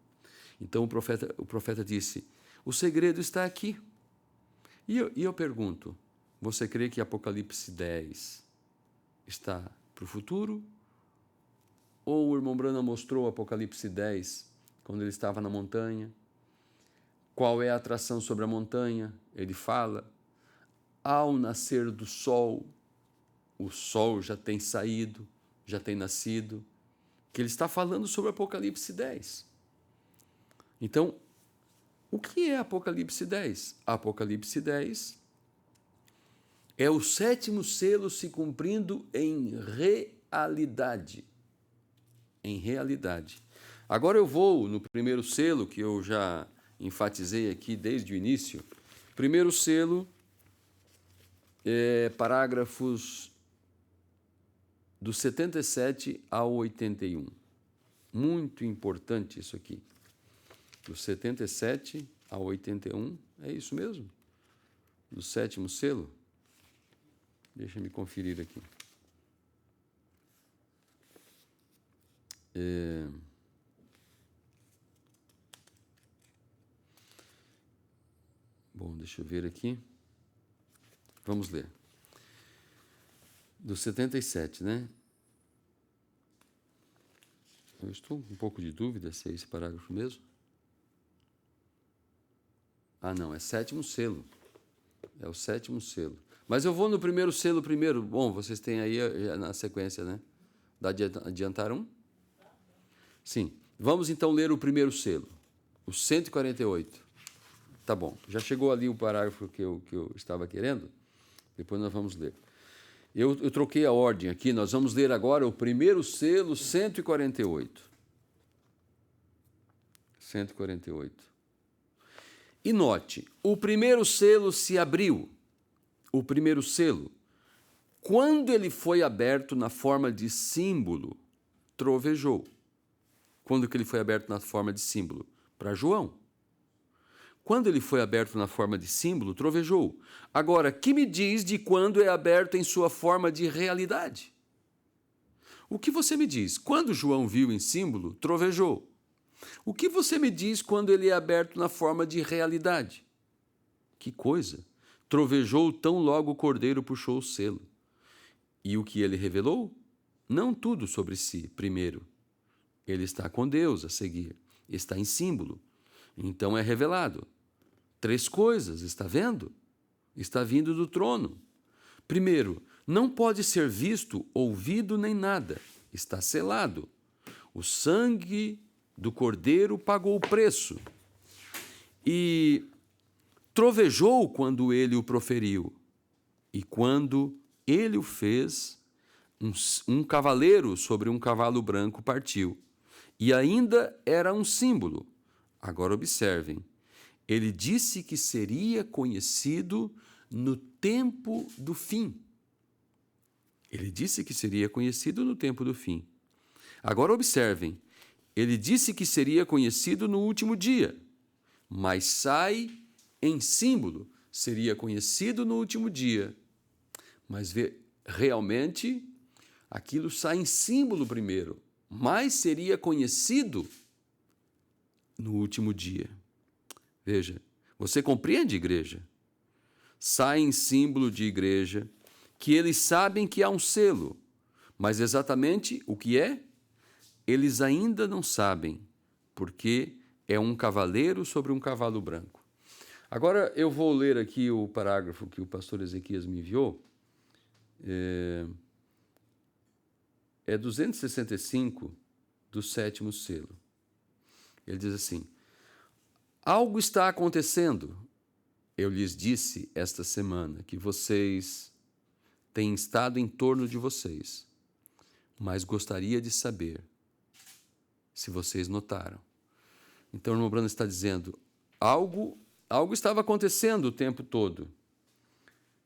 Então o profeta disse, o segredo está aqui. E eu pergunto, você crê que Apocalipse 10 está para o futuro? Ou o irmão Branham mostrou Apocalipse 10 quando ele estava na montanha? Qual é a atração sobre a montanha? Ele fala, ao nascer do sol, o sol já tem saído, já tem nascido, que ele está falando sobre Apocalipse 10. Então, o que é Apocalipse 10? Apocalipse 10 é o 7º selo se cumprindo em realidade. Em realidade. Agora eu vou no primeiro selo, que eu já enfatizei aqui desde o início. Primeiro selo, parágrafos do 77 ao 81. Muito importante isso aqui. Do 77 ao 81, é isso mesmo? Do 7º selo? Deixa eu conferir aqui. Bom, deixa eu ver aqui. Vamos ler. Do 77, né? Eu estou com um pouco de dúvida se é esse parágrafo mesmo. Ah, não, é 7º selo. É o 7º selo. Mas eu vou no primeiro selo primeiro. Bom, vocês têm aí na sequência, né? Dá de adiantar um? Sim. Vamos então ler o primeiro selo, o 148. Tá bom. Já chegou ali o parágrafo que eu estava querendo? Depois nós vamos ler. Eu troquei a ordem aqui. Nós vamos ler agora o primeiro selo, 148. 148. E note, o primeiro selo se abriu. O primeiro selo, quando ele foi aberto na forma de símbolo, trovejou. Quando que ele foi aberto na forma de símbolo? Para João. Quando ele foi aberto na forma de símbolo, trovejou. Agora, que me diz de quando é aberto em sua forma de realidade? O que você me diz? Quando João viu em símbolo, trovejou. O que você me diz quando ele é aberto na forma de realidade? Que coisa! Trovejou tão logo o cordeiro puxou o selo. E o que ele revelou? Não tudo sobre si, primeiro. Ele está com Deus a seguir. Está em símbolo. Então é revelado. 3 coisas, está vendo? Está vindo do trono. Primeiro, não pode ser visto, ouvido nem nada. Está selado. O sangue do cordeiro pagou o preço. E trovejou quando ele o proferiu. E quando ele o fez, um cavaleiro sobre um cavalo branco partiu. E ainda era um símbolo. Agora observem. Ele disse que seria conhecido no tempo do fim. Ele disse que seria conhecido no tempo do fim. Agora observem. Ele disse que seria conhecido no último dia, mas sai em símbolo. Seria conhecido no último dia, mas realmente aquilo sai em símbolo primeiro, mas seria conhecido no último dia. Veja, você compreende, igreja? Sai em símbolo de igreja, que eles sabem que há um selo, mas exatamente o que é? Eles ainda não sabem, porque é um cavaleiro sobre um cavalo branco. Agora eu vou ler aqui o parágrafo que o pastor Ezequias me enviou. É 265 do 7º selo. Ele diz assim: algo está acontecendo. Eu lhes disse esta semana que vocês têm estado em torno de vocês, mas gostaria de saber se vocês notaram. Então o irmão Branham está dizendo, algo estava acontecendo o tempo todo.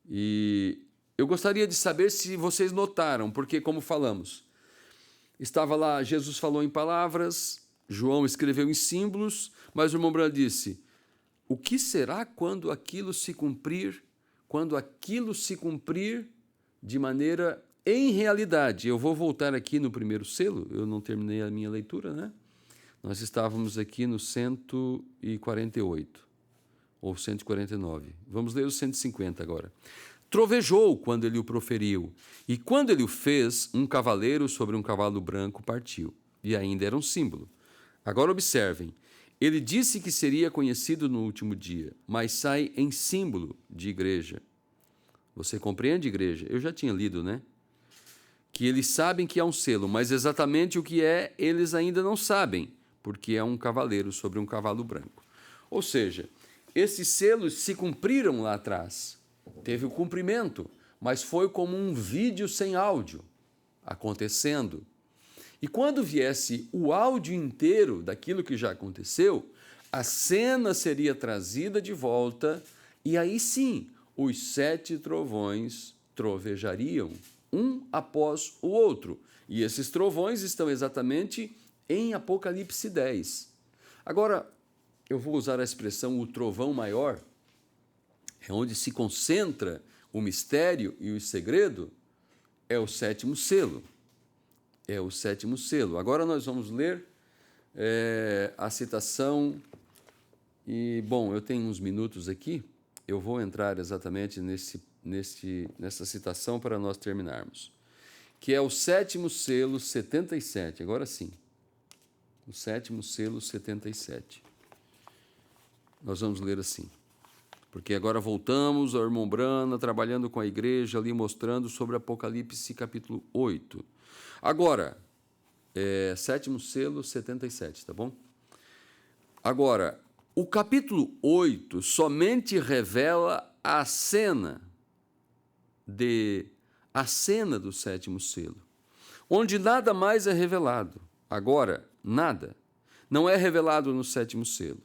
E eu gostaria de saber se vocês notaram, porque como falamos, estava lá, Jesus falou em palavras, João escreveu em símbolos, mas o irmão Branham disse, o que será quando aquilo se cumprir de maneira em realidade? Eu vou voltar aqui no primeiro selo, eu não terminei a minha leitura, né? Nós estávamos aqui no 148, ou 149. Vamos ler o 150 agora. Trovejou quando ele o proferiu, e quando ele o fez, um cavaleiro sobre um cavalo branco partiu, e ainda era um símbolo. Agora observem, ele disse que seria conhecido no último dia, mas sai em símbolo de igreja. Você compreende, igreja? Eu já tinha lido, né? Que eles sabem que há um selo, mas exatamente o que é, eles ainda não sabem, porque é um cavaleiro sobre um cavalo branco. Ou seja, esses selos se cumpriram lá atrás. Teve o cumprimento, mas foi como um vídeo sem áudio acontecendo. E quando viesse o áudio inteiro daquilo que já aconteceu, a cena seria trazida de volta e aí sim, os 7 trovões trovejariam, um após o outro. E esses trovões estão exatamente em Apocalipse 10. Agora, eu vou usar a expressão o trovão maior, é onde se concentra o mistério e o segredo, é o 7º selo. É o 7º selo. Agora nós vamos ler a citação, e, bom, eu tenho uns minutos aqui, eu vou entrar exatamente nessa citação para nós terminarmos, que é o 7º selo 77, agora sim, o 7º selo 77. Nós vamos ler assim, porque agora voltamos ao irmão Branham trabalhando com a igreja ali, mostrando sobre Apocalipse capítulo 8. Agora, 7º selo 77, tá bom? Agora, o capítulo 8 somente revela a cena do 7º selo, onde nada mais é revelado. Agora, nada. Não é revelado no 7º selo.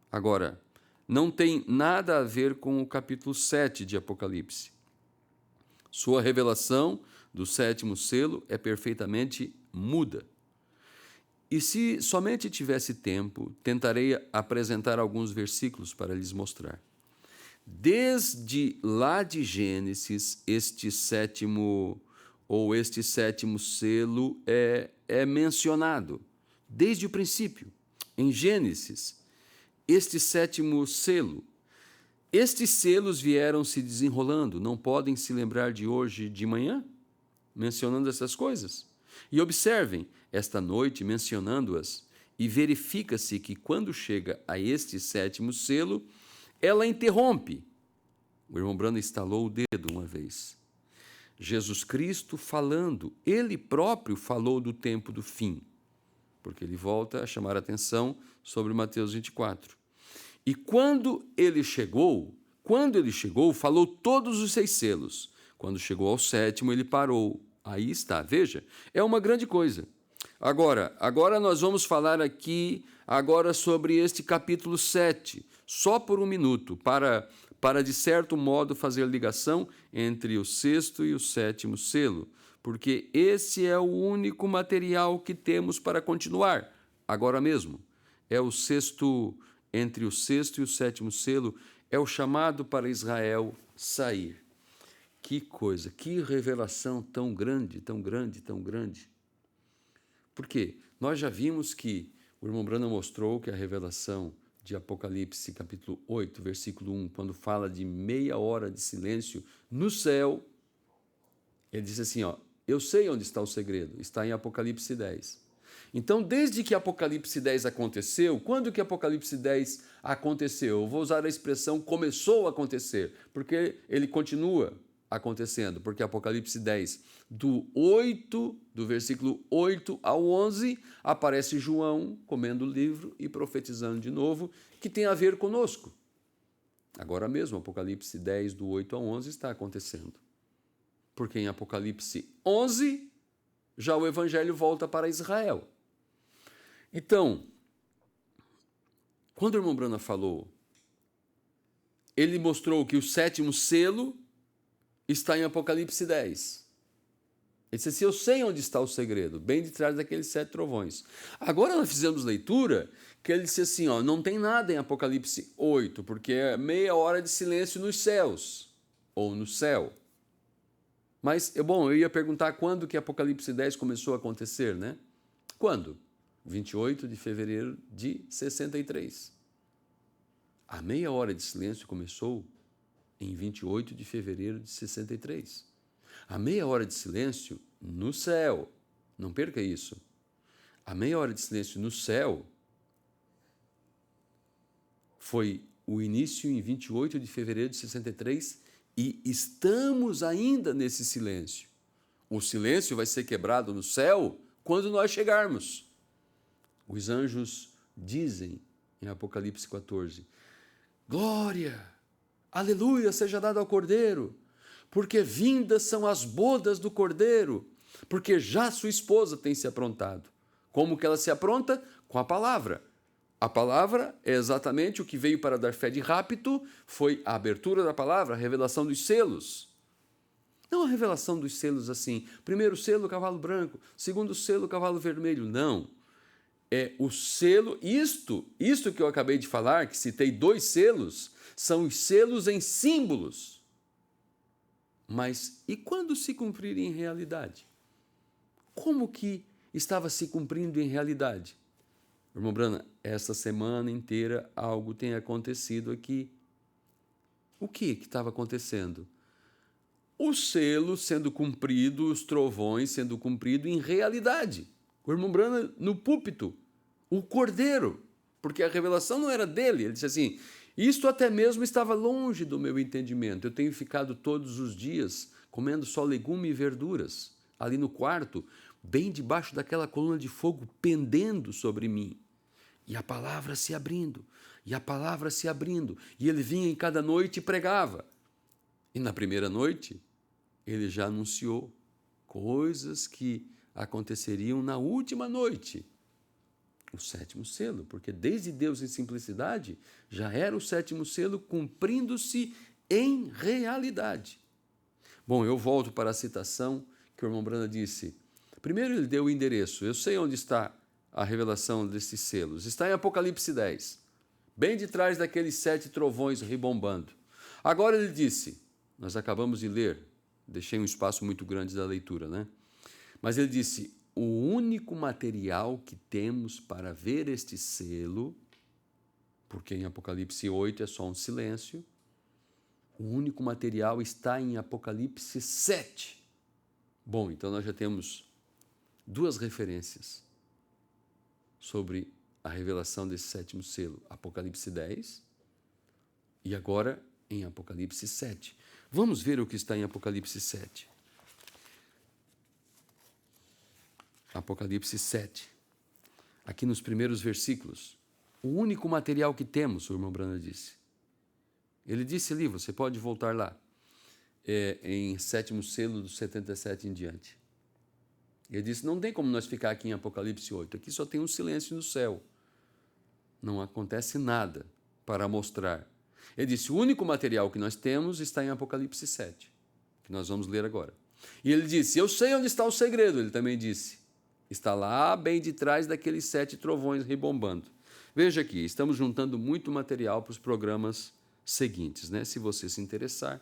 Agora, não tem nada a ver com o capítulo 7 de Apocalipse. Sua revelação do 7º selo é perfeitamente muda. E se somente tivesse tempo, tentarei apresentar alguns versículos para lhes mostrar. Desde lá de Gênesis, este 7º selo é mencionado, desde o princípio. Em Gênesis, este 7º selo, estes selos vieram se desenrolando, não podem se lembrar de hoje de manhã, mencionando essas coisas? E observem, esta noite mencionando-as, e verifica-se que quando chega a este 7º selo, ela interrompe. O irmão Branham estalou o dedo uma vez. Jesus Cristo falando, ele próprio falou do tempo do fim, porque ele volta a chamar a atenção sobre Mateus 24. E quando ele chegou, falou todos os 6 selos. Quando chegou ao 7º, ele parou. Aí está, veja, é uma grande coisa. Agora nós vamos falar aqui agora sobre este capítulo 7, só por um minuto, para de certo modo fazer ligação entre o 6º e o 7º selo, porque esse é o único material que temos para continuar, agora mesmo. É o 6º, entre o 6º e o 7º selo, é o chamado para Israel sair. Que coisa, que revelação tão grande, tão grande, tão grande. Por quê? Nós já vimos que o irmão Branham mostrou que a revelação de Apocalipse, capítulo 8, versículo 1, quando fala de meia hora de silêncio no céu, ele diz assim, eu sei onde está o segredo, está em Apocalipse 10. Então, desde que Apocalipse 10 aconteceu, quando que Apocalipse 10 aconteceu? Eu vou usar a expressão começou a acontecer, porque ele continua acontecendo, porque Apocalipse 10, do versículo 8 ao 11, aparece João comendo o livro e profetizando de novo, que tem a ver conosco. Agora mesmo, Apocalipse 10, do 8 ao 11, está acontecendo. Porque em Apocalipse 11, já o evangelho volta para Israel. Então, Quando o irmão Branham falou, ele mostrou que o 7º selo está em Apocalipse 10. Ele disse assim, eu sei onde está o segredo, bem de trás daqueles 7 trovões. Agora nós fizemos leitura que ele disse assim, não tem nada em Apocalipse 8, porque é meia hora de silêncio nos céus, ou no céu. Mas, eu ia perguntar quando que Apocalipse 10 começou a acontecer, né? Quando? 28 de fevereiro de 63. A meia hora de silêncio começou em 28 de fevereiro de 63. A meia hora de silêncio no céu, não perca isso. A meia hora de silêncio no céu foi o início em 28 de fevereiro de 63 e estamos ainda nesse silêncio. O silêncio vai ser quebrado no céu quando nós chegarmos. Os anjos dizem em Apocalipse 14, glória, aleluia seja dado ao Cordeiro, porque vindas são as bodas do Cordeiro, porque já sua esposa tem se aprontado. Como que ela se apronta? Com a palavra. A palavra é exatamente o que veio para dar fé de rapto, foi a abertura da palavra, a revelação dos selos. Não a revelação dos selos assim, primeiro selo, cavalo branco, segundo selo, cavalo vermelho, não. É o selo, isto que eu acabei de falar, que citei 2 selos, são os selos em símbolos. Mas e quando se cumprir em realidade? Como que estava se cumprindo em realidade? Irmão Branham, essa semana inteira algo tem acontecido aqui. O que estava acontecendo? O selo sendo cumprido, os trovões sendo cumpridos em realidade. O irmão Branham no púlpito, o Cordeiro, porque a revelação não era dele. Ele disse assim, isto até mesmo estava longe do meu entendimento. Eu tenho ficado todos os dias comendo só legume e verduras, ali no quarto, bem debaixo daquela coluna de fogo pendendo sobre mim. E a palavra se abrindo, e a palavra se abrindo. E ele vinha em cada noite e pregava. E na primeira noite, ele já anunciou coisas que aconteceriam na última noite. O 7º selo, porque desde Deus em simplicidade, já era o 7º selo cumprindo-se em realidade. Bom, eu volto para a citação que o irmão Branham disse. Primeiro ele deu o endereço, eu sei onde está a revelação desses selos. Está em Apocalipse 10, bem de trás daqueles 7 trovões ribombando. Agora ele disse, nós acabamos de ler, deixei um espaço muito grande da leitura, né? Mas ele disse, o único material que temos para ver este selo, porque em Apocalipse 8 é só um silêncio, o único material está em Apocalipse 7. Bom, então nós já temos 2 referências sobre a revelação desse 7º selo, Apocalipse 10 e agora em Apocalipse 7. Vamos ver o que está em Apocalipse 7. Apocalipse 7. Aqui nos primeiros versículos. O único material que temos, o irmão Branham disse. Ele disse ali, você pode voltar lá, em 7º selo do 77 em diante. Ele disse, não tem como nós ficar aqui em Apocalipse 8, aqui só tem um silêncio no céu. Não acontece nada para mostrar. Ele disse, o único material que nós temos está em Apocalipse 7, que nós vamos ler agora. E ele disse, eu sei onde está o segredo, ele também disse. Está lá bem de trás daqueles 7 trovões ribombando. Veja aqui, estamos juntando muito material para os programas seguintes, né? Se você se interessar,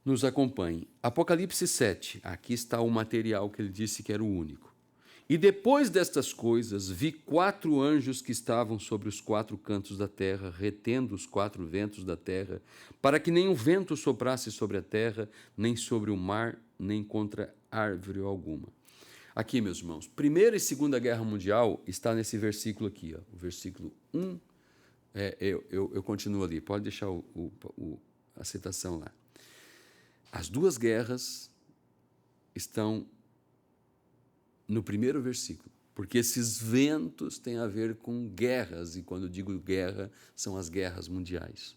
nos acompanhe. Apocalipse 7, aqui está o material que ele disse que era o único. E depois destas coisas, vi 4 anjos que estavam sobre os 4 cantos da terra, retendo os 4 ventos da terra, para que nem o vento soprasse sobre a terra, nem sobre o mar, nem contra árvore alguma. Aqui, meus irmãos, Primeira e Segunda Guerra Mundial está nesse versículo aqui, ó, o versículo 1. Eu continuo ali, pode deixar a citação lá. As 2 guerras estão no primeiro versículo, porque esses ventos têm a ver com guerras, e quando eu digo guerra, são as guerras mundiais.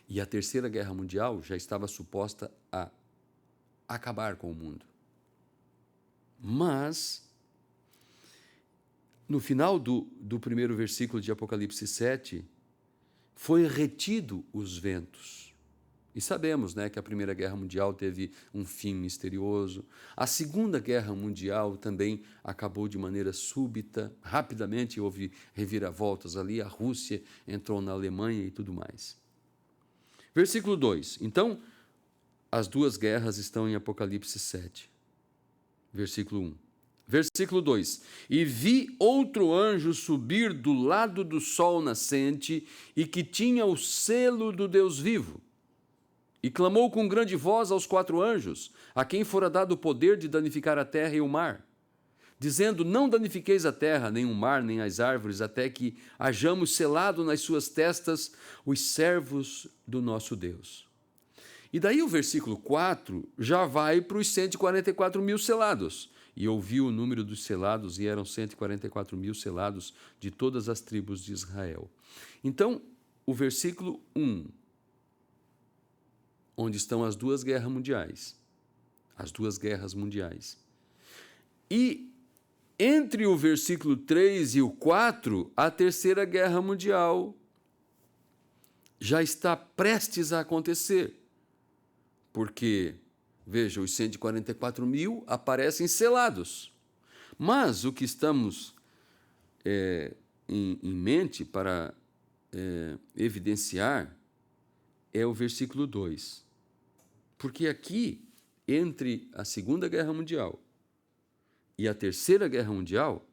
E a Terceira Guerra Mundial já estava suposta a acabar com o mundo. Mas no final do primeiro versículo de Apocalipse 7, foi retido os ventos. E sabemos, né, que a Primeira Guerra Mundial teve um fim misterioso. A Segunda Guerra Mundial também acabou de maneira súbita, rapidamente houve reviravoltas ali, a Rússia entrou na Alemanha e tudo mais. Versículo 2. Então, as duas guerras estão em Apocalipse 7. Versículo 1. Versículo 2: E vi outro anjo subir do lado do sol nascente e que tinha o selo do Deus vivo. E clamou com grande voz aos 4 anjos, a quem fora dado o poder de danificar a terra e o mar, dizendo: Não danifiqueis a terra, nem o mar, nem as árvores, até que hajamos selado nas suas testas os servos do nosso Deus. E daí o versículo 4 já vai para os 144 mil selados. E ouvi o número dos selados, e eram 144 mil selados de todas as tribos de Israel. Então, o versículo 1, onde estão as duas guerras mundiais. As duas guerras mundiais. E entre o versículo 3 e o 4, a terceira guerra mundial já está prestes a acontecer. Porque, veja, os 144 mil aparecem selados. Mas o que estamos em mente para evidenciar é o versículo 2. Porque aqui, entre a Segunda Guerra Mundial e a Terceira Guerra Mundial,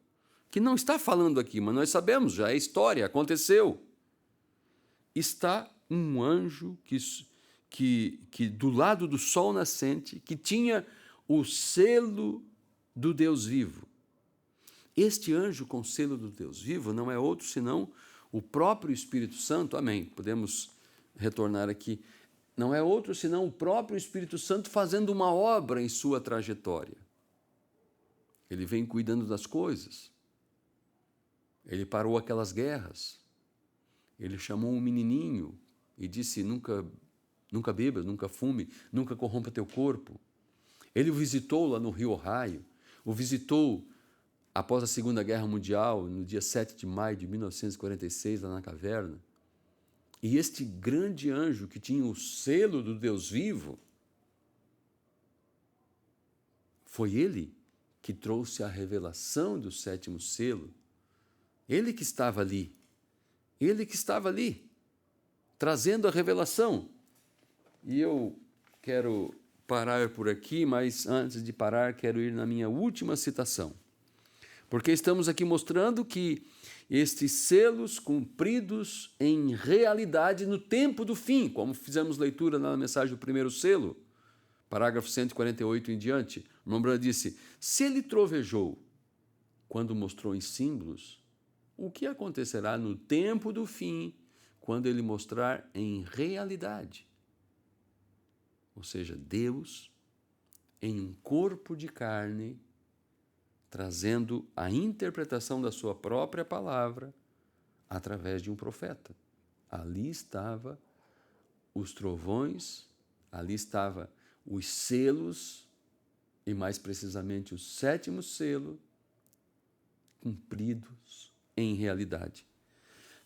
que não está falando aqui, mas nós sabemos, já é história, aconteceu, está um anjo que do lado do sol nascente, que tinha o selo do Deus vivo. Este anjo com selo do Deus vivo não é outro senão o próprio Espírito Santo. Amém. Podemos retornar aqui. Não é outro senão o próprio Espírito Santo fazendo uma obra em sua trajetória. Ele vem cuidando das coisas. Ele parou aquelas guerras. Ele chamou um menininho e disse: nunca bebas, nunca fume, nunca corrompa teu corpo. Ele o visitou lá no Rio Ohio, o visitou após a Segunda Guerra Mundial, no dia 7 de maio de 1946, lá na caverna. E este grande anjo que tinha o selo do Deus vivo, foi ele que trouxe a revelação do 7º selo. Ele que estava ali, trazendo a revelação. E eu quero parar por aqui, mas antes de parar, quero ir na minha última citação. Porque estamos aqui mostrando que estes selos cumpridos em realidade no tempo do fim, como fizemos leitura na mensagem do primeiro selo, parágrafo 148 em diante, Rembrandt disse: se ele trovejou quando mostrou em símbolos, o que acontecerá no tempo do fim, quando ele mostrar em realidade? Ou seja, Deus em um corpo de carne, trazendo a interpretação da sua própria palavra através de um profeta. Ali estava os trovões, ali estava os selos, e mais precisamente o 7º selo, cumpridos em realidade.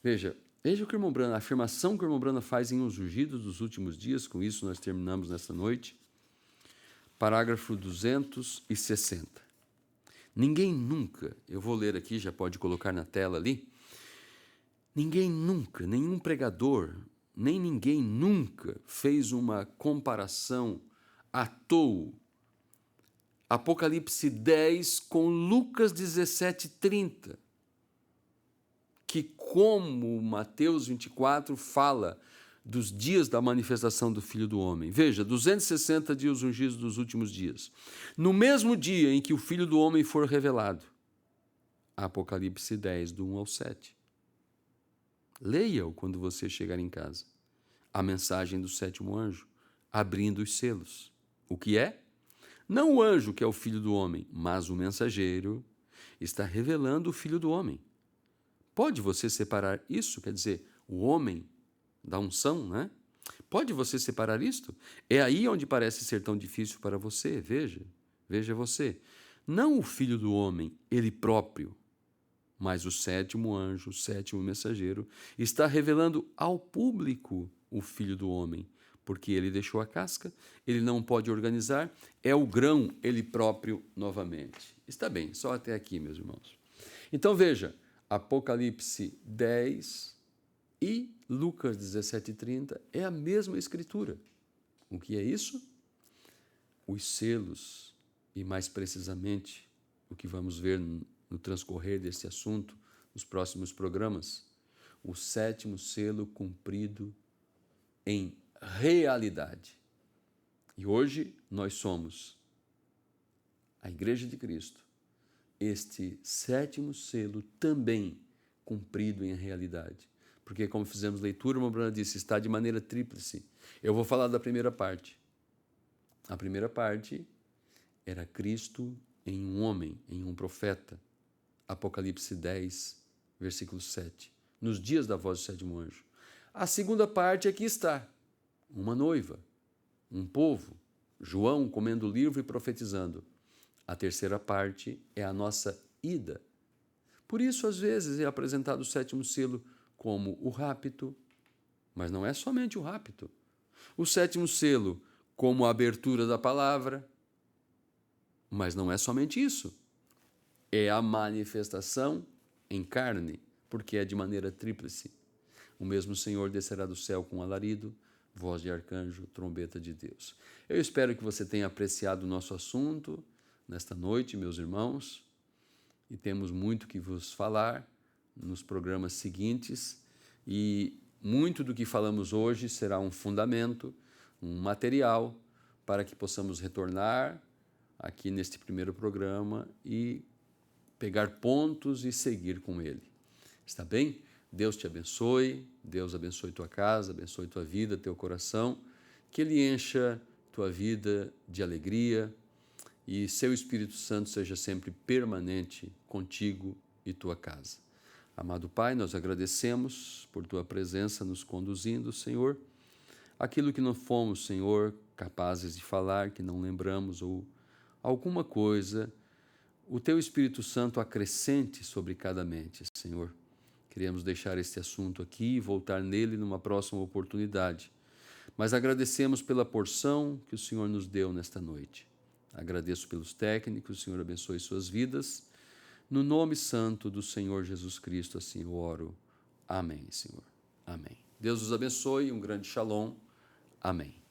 Veja o que o irmão Branham, a afirmação que o irmão Branham faz em Os Ungidos dos Últimos Dias, com isso nós terminamos nesta noite, parágrafo 260. Ninguém nunca, eu vou ler aqui, já pode colocar na tela ali, ninguém nunca, nenhum pregador, nem ninguém nunca fez uma comparação à toa Apocalipse 10 com Lucas 17:30, que como Mateus 24 fala dos dias da manifestação do Filho do Homem. Veja, 260 dias ungidos dos últimos dias. No mesmo dia em que o Filho do Homem for revelado. Apocalipse 10, do 1 ao 7. Leia-o quando você chegar em casa. A mensagem do 7º anjo, abrindo os selos. O que é? Não o anjo, que é o Filho do Homem, mas o mensageiro, está revelando o Filho do Homem. Pode você separar isso? Quer dizer, o homem da unção, né? Pode você separar isto? É aí onde parece ser tão difícil para você. Veja você. Não o Filho do Homem, ele próprio, Mas o sétimo anjo, o sétimo mensageiro, está revelando ao público o Filho do Homem, porque ele deixou a casca, ele não pode organizar, é o grão ele próprio novamente. Está bem, só até aqui, meus irmãos. Então veja, Apocalipse 10 e Lucas 17:30 é a mesma escritura. O que é isso? Os selos, e mais precisamente o que vamos ver no transcorrer desse assunto, nos próximos programas, o sétimo selo cumprido em realidade. E hoje nós somos a Igreja de Cristo, este sétimo selo também cumprido em realidade. Porque, como fizemos leitura, uma Bruna disse, está de maneira tríplice. Eu vou falar da primeira parte. A primeira parte era Cristo em um homem, em um profeta. Apocalipse 10, versículo 7. Nos dias da voz do sétimo anjo. A segunda parte aqui está. Uma noiva, um povo, João comendo o livro e profetizando. A terceira parte é a nossa ida. Por isso, às vezes, é apresentado o sétimo selo como o rapto, mas não é somente o rapto. O sétimo selo como a abertura da palavra, mas não é somente isso. É a manifestação em carne, porque é de maneira tríplice. O mesmo Senhor descerá do céu com alarido, voz de arcanjo, trombeta de Deus. Eu espero que você tenha apreciado o nosso assunto nesta noite, meus irmãos, e temos muito que vos falar nos programas seguintes, e muito do que falamos hoje será um fundamento, um material para que possamos retornar aqui neste primeiro programa e pegar pontos e seguir com ele. Está bem? Deus te abençoe, Deus abençoe tua casa, abençoe tua vida, teu coração, que Ele encha tua vida de alegria e seu Espírito Santo seja sempre permanente contigo e tua casa. Amado Pai, nós agradecemos por tua presença nos conduzindo, Senhor. Aquilo que não fomos, Senhor, capazes de falar, que não lembramos ou alguma coisa, o teu Espírito Santo acrescente sobre cada mente, Senhor. Queremos deixar este assunto aqui e voltar nele numa próxima oportunidade. Mas agradecemos pela porção que o Senhor nos deu nesta noite. Agradeço pelos técnicos, o Senhor abençoe suas vidas. No nome santo do Senhor Jesus Cristo, assim eu oro. Amém, Senhor. Amém. Deus os abençoe, um grande shalom. Amém.